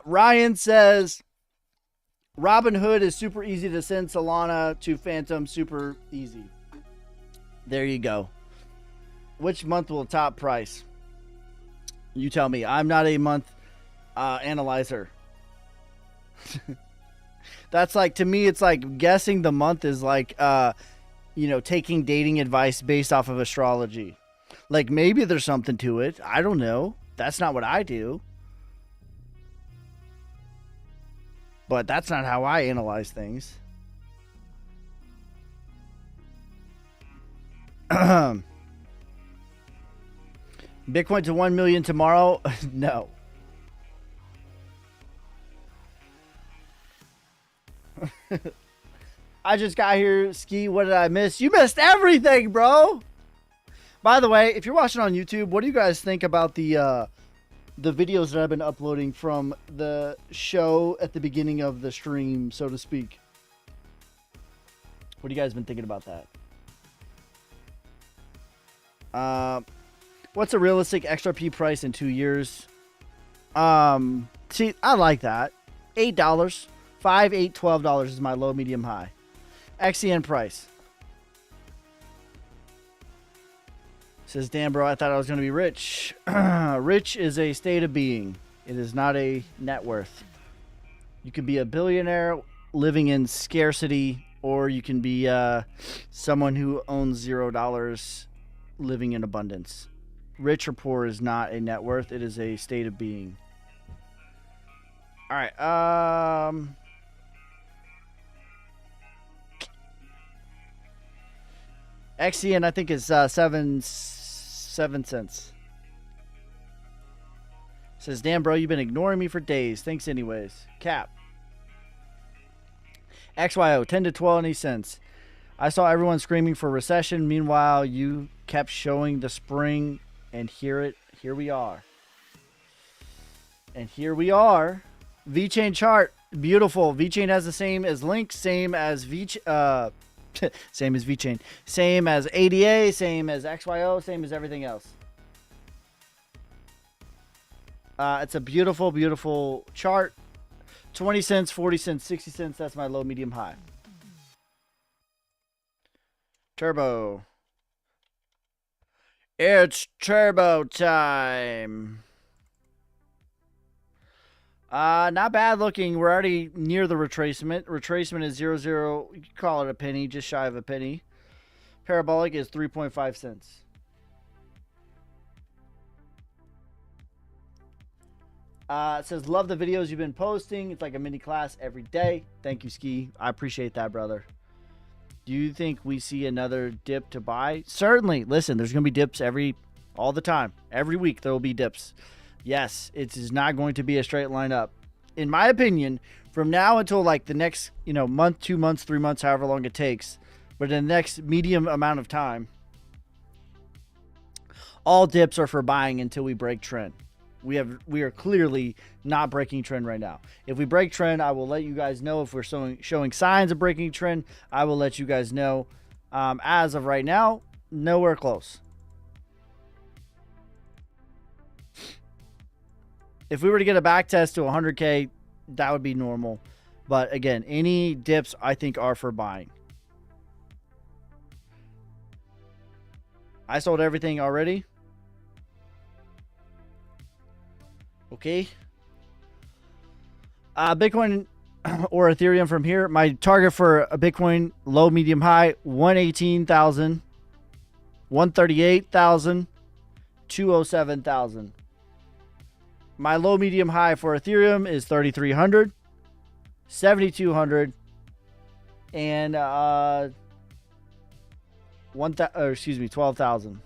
Ryan says Robinhood is super easy to send Solana to Phantom, super easy. There you go. Which month will top price? You tell me. I'm not a month analyzer. That's like, to me, it's like guessing the month is like, taking dating advice based off of astrology. Like, maybe there's something to it. I don't know. That's not what I do. But that's not how I analyze things. Bitcoin to 1 million tomorrow? No. I just got here, Ski. What did I miss? You missed everything, bro. By the way, if you're watching on YouTube, what do you guys think about the videos that I've been uploading from the show at the beginning of the stream, so to speak? What do you guys been thinking about that? What's a realistic XRP price in 2 years? See, I like that. $8, $5, $8, $12 is my low, medium, high. XCN price. Says, damn, bro, I thought I was going to be rich. Rich is a state of being. It is not a net worth. You can be a billionaire living in scarcity, or you can be someone who owns $0 living in abundance. Rich or poor is not a net worth. It is a state of being. All right. XCN, I think, is 7 cents. Says, damn, bro, you've been ignoring me for days. Thanks anyways. Cap. XYO, 10 to 20 cents. I saw everyone screaming for recession. Meanwhile, you kept showing the spring, and here we are. And here we are. VeChain chart, beautiful. VeChain has the same as Link, same as VeChain, same as VeChain, same as ADA, same as XYO, same as everything else. It's a beautiful, beautiful chart. 20 cents, 40 cents, 60 cents. That's my low, medium, high. Turbo. It's turbo time. Not bad looking. We're already near the retracement. Retracement is 0.00. You can call it a penny, just shy of a penny. Parabolic is 3.5 cents. It says, love the videos you've been posting. It's like a mini class every day. Thank you, Ski. I appreciate that, brother. Do you think we see another dip to buy? Certainly. Listen, there's going to be dips all the time. Every week there will be dips. Yes, it is not going to be a straight line up. In my opinion, from now until like the next, month, 2 months, 3 months, however long it takes, but in the next medium amount of time, all dips are for buying until we break trend. We are clearly not breaking trend right now. If we break trend, I will let you guys know. If we're showing signs of breaking trend, I will let you guys know. As of right now, nowhere close. If we were to get a back test to 100K, that would be normal. But again, any dips I think are for buying. I sold everything already. Okay. Bitcoin or Ethereum from here. My target for a Bitcoin, low, medium, high, 118,000, 138,000, 207,000. My low, medium, high for Ethereum is 3,300, 7,200, and 12,000.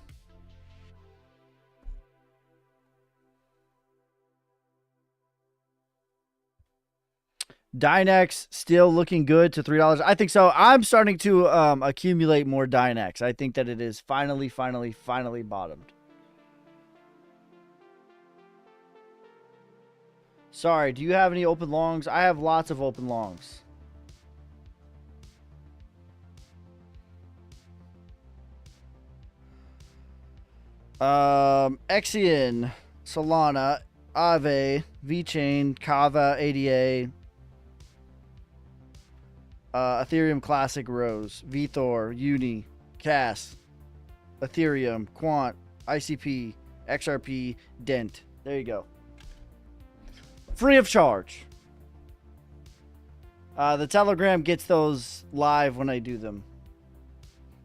Dynex still looking good to $3. I think so. I'm starting to accumulate more Dynex. I think that it is finally bottomed. Sorry, do you have any open longs? I have lots of open longs. Exian, Solana, Aave, VeChain, Kava, ADA, Ethereum Classic, Rose, VeThor, Uni, Cas, Ethereum, Quant, ICP, XRP, Dent. There you go. Free of charge. The Telegram gets those live when I do them.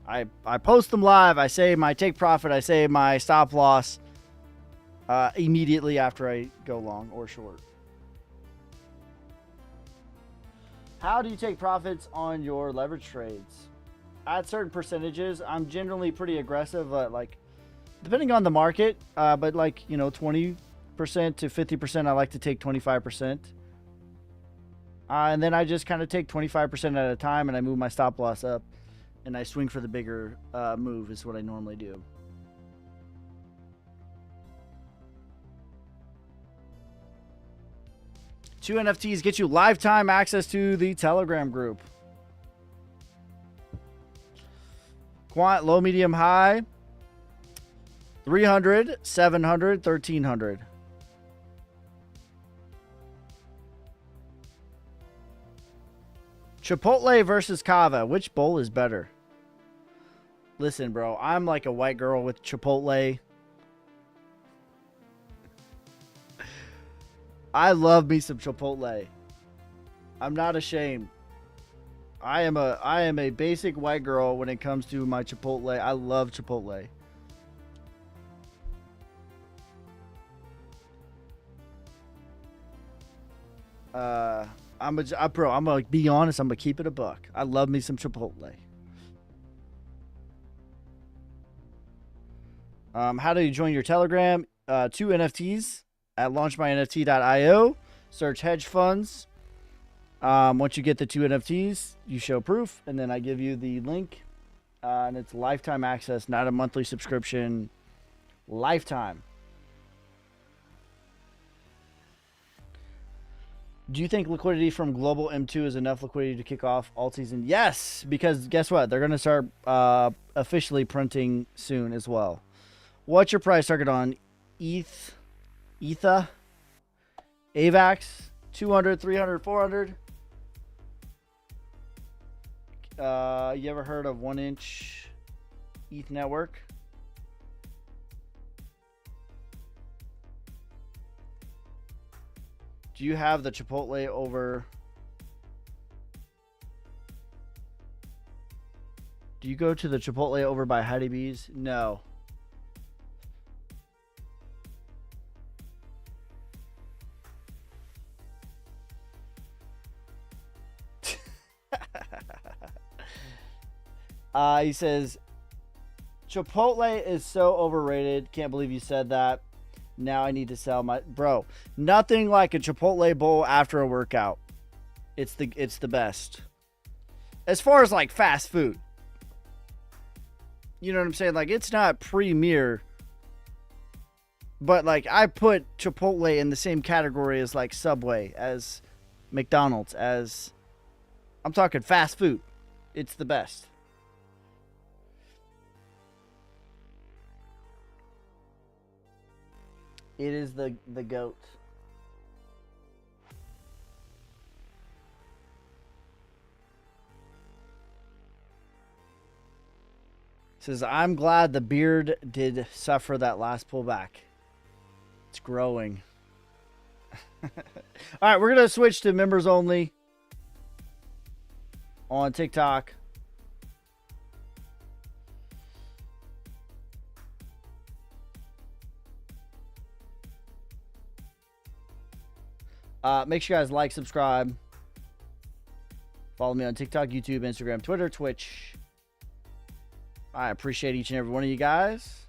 I post them live. I say my take profit. I say my stop loss immediately after I go long or short. How do you take profits on your leverage trades? At certain percentages, I'm generally pretty aggressive. Like, depending on the market, but like, you know, 20% to 50%, I like to take 25%. And then I just kind of take 25% at a time, and I move my stop loss up, and I swing for the bigger move is what I normally do. Two NFTs get you lifetime access to the Telegram group. Quant, low, medium, high. 300, 700, 1300. Chipotle versus Kava. Which bowl is better? Listen, bro. I'm like a white girl with Chipotle. I love me some Chipotle. I'm not ashamed. I am a basic white girl when it comes to my Chipotle. I love Chipotle. I'm gonna be honest. I'm gonna keep it a buck. I love me some Chipotle. How do you join your Telegram? Two NFTs at launchmynft.io. Search hedge funds. Once you get the two NFTs, you show proof, and then I give you the link. And it's lifetime access, not a monthly subscription. Lifetime. Do you think liquidity from global M2 is enough liquidity to kick off alt season? Yes, because guess what? They're going to start officially printing soon as well. What's your price target on ETH, AVAX, 200, 300, 400? You ever heard of 1-inch ETH network? Do you have the Chipotle over? Do you go to the Chipotle over by Heidi B's? No. He says, Chipotle is so overrated. Can't believe you said that. Now I need to sell my... Bro, nothing like a Chipotle bowl after a workout. It's the best. As far as like fast food. You know what I'm saying? Like, it's not premier. But like, I put Chipotle in the same category as like Subway, as McDonald's, as... I'm talking fast food. It's the best. It is the GOAT. Says, I'm glad the beard did suffer that last pullback. It's growing. All right, we're going to switch to members only on TikTok. Make sure you guys like, subscribe. Follow me on TikTok, YouTube, Instagram, Twitter, Twitch. I appreciate each and every one of you guys.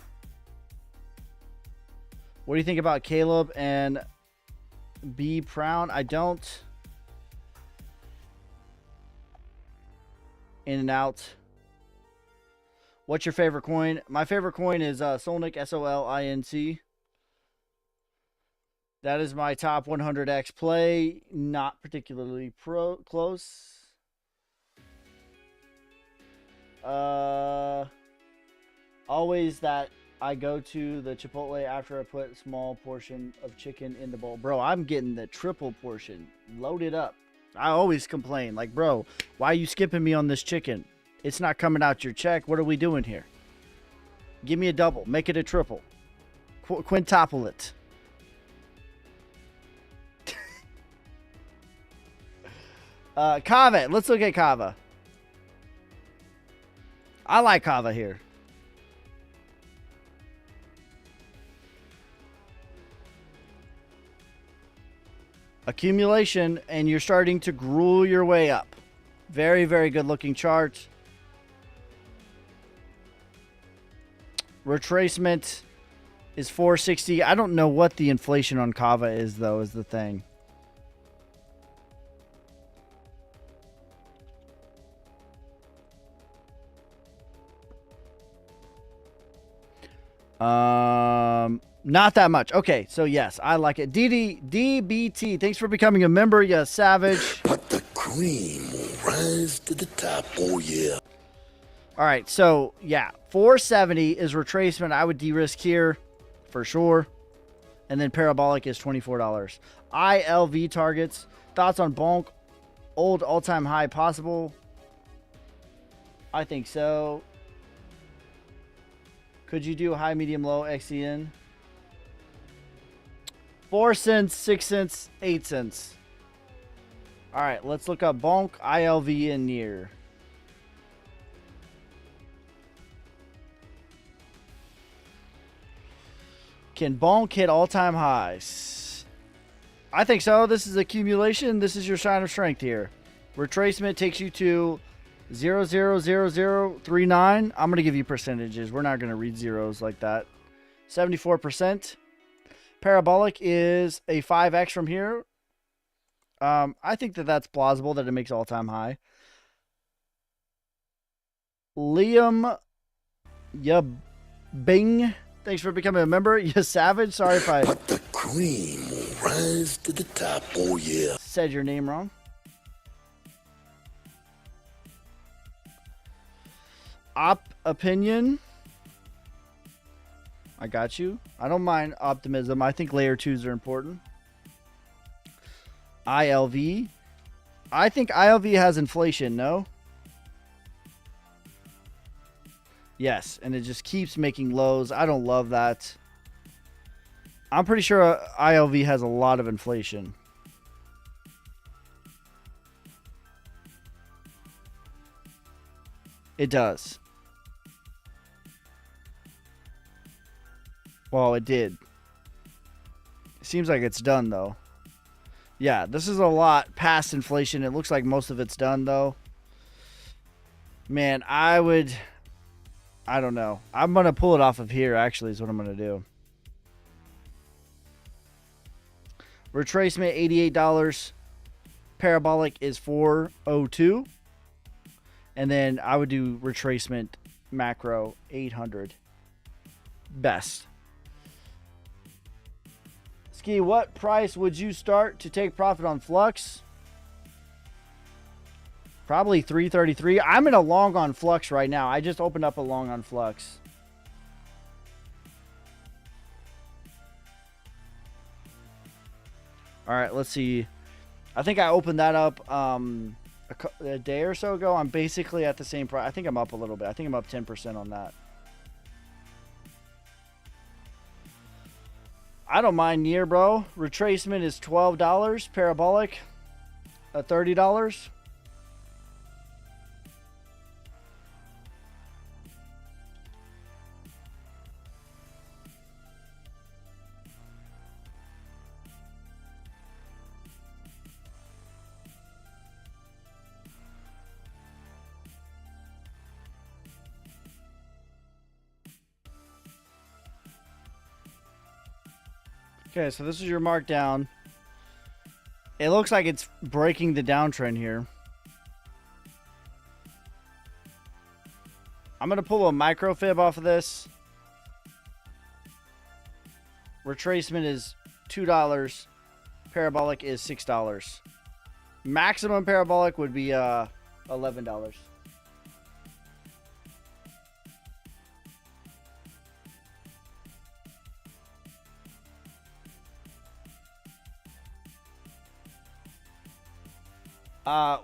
What do you think about Caleb and B. Brown? I don't in and out. What's your favorite coin? My favorite coin is Solnic, SOLINC. That is my top 100x play. Not particularly close. Always that I go to the Chipotle after I put a small portion of chicken in the bowl. Bro, I'm getting the triple portion. Loaded up. I always complain. Like, bro, why are you skipping me on this chicken? It's not coming out your check. What are we doing here? Give me a double. Make it a triple. Quintuple it. Kava. Let's look at Kava. I like Kava here. Accumulation, and you're starting to gruel your way up. Very, very good looking chart. Retracement is 460. I don't know what the inflation on Kava is, though, is the thing. Not that much. Okay, so yes, I like it. DBT, thanks for becoming a member. Yes, savage. But the cream will rise to the top. Oh, yeah. All right, so yeah, 470 is retracement. I would de-risk here for sure. And then parabolic is $24. ILV targets. Thoughts on bonk? Old all-time high possible? I think so. Could you do high, medium, low, XEN? 4 cents, 6 cents, 8 cents. All right, let's look up bonk, ILV, and near. Can bonk hit all-time highs? I think so. This is accumulation. This is your sign of strength here. Retracement takes you to 0.00039. I'm going to give you percentages. We're not going to read zeros like that. 74%. Parabolic is a 5x from here. I think that that's plausible that it makes all-time high. Liam Bing, thanks for becoming a member. You savage. Sorry if I But the cream will rise to the top. Oh, yeah. said your name wrong. Opinion. I got you. I don't mind optimism. I think layer 2s are important. ILV. I think ILV has inflation, no? Yes, and it just keeps making lows. I don't love that. I'm pretty sure ILV has a lot of inflation. It does. Well, it did. It seems like it's done, though. Yeah, this is a lot past inflation. It looks like most of it's done, though. Man, I don't know. I'm going to pull it off of here, actually, is what I'm going to do. Retracement, $88. Parabolic is $402. And then I would do retracement macro, 800. Best. Ski, what price would you start to take profit on Flux? Probably 333. I'm in a long on Flux right now. I just opened up a long on Flux. All right, let's see. I think I opened that up a day or so ago. I'm basically at the same price. I think I'm up a little bit. I think I'm up 10% on that. I don't mind near, bro. Retracement is $12. Parabolic, $30. Okay, so this is your markdown. It looks like it's breaking the downtrend here. I'm going to pull a micro fib off of this. Retracement is $2. Parabolic is $6. Maximum parabolic would be $11.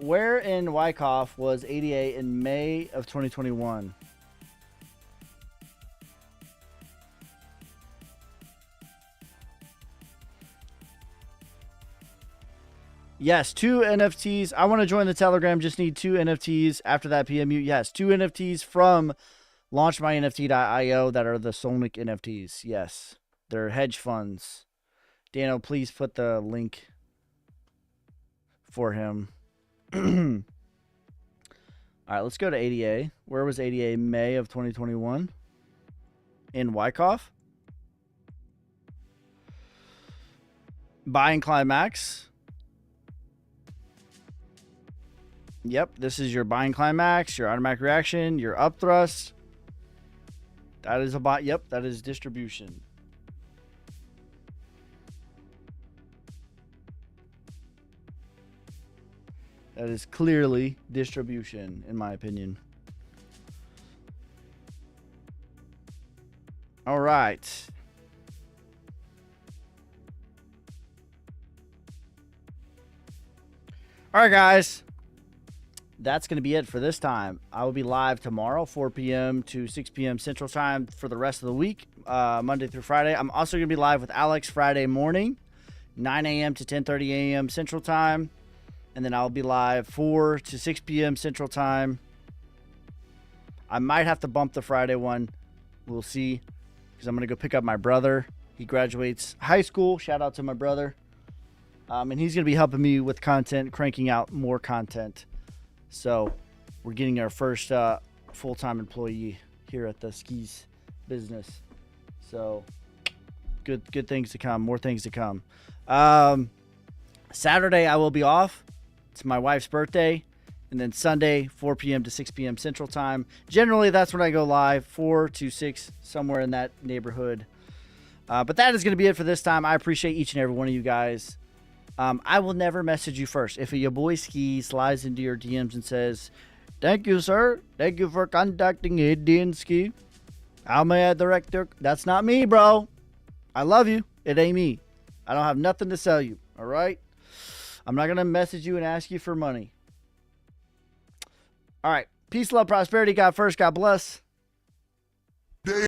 Where in Wyckoff was ADA in May of 2021? Yes, 2 NFTs. I want to join the Telegram. Just need 2 NFTs after that PMU. Yes, 2 NFTs from launchmynft.io that are the Solnic NFTs. Yes, they're hedge funds. Dano, please put the link for him. All right, let's go to ADA. Where was ADA? May of 2021 in Wyckoff. Buying climax. Yep, this is your buying climax, your automatic reaction, your up thrust. That is a buy. Yep, that is distribution. That is clearly distribution, in my opinion. All right. All right, guys. That's going to be it for this time. I will be live tomorrow, 4 p.m. to 6 p.m. Central Time for the rest of the week, Monday through Friday. I'm also going to be live with Alex Friday morning, 9 a.m. to 10:30 a.m. Central Time. And then I'll be live 4 to 6 p.m. Central Time. I might have to bump the Friday one. We'll see. Because I'm going to go pick up my brother. He graduates high school. Shout out to my brother. And he's going to be helping me with content, cranking out more content. So we're getting our first full-time employee here at the skis business. So good things to come. More things to come. Saturday I will be off. It's my wife's birthday. And then Sunday, 4 p.m. to 6 p.m. Central Time. Generally, that's when I go live, 4 to 6, somewhere in that neighborhood. But that is going to be it for this time. I appreciate each and every one of you guys. I will never message you first. If your boy Ski slides into your DMs and says, "Thank you, sir. Thank you for contacting Indian Ski. How may I direct your..." That's not me, bro. I love you. It ain't me. I don't have nothing to sell you. All right? I'm not going to message you and ask you for money. All right. Peace, love, prosperity. God first. God bless.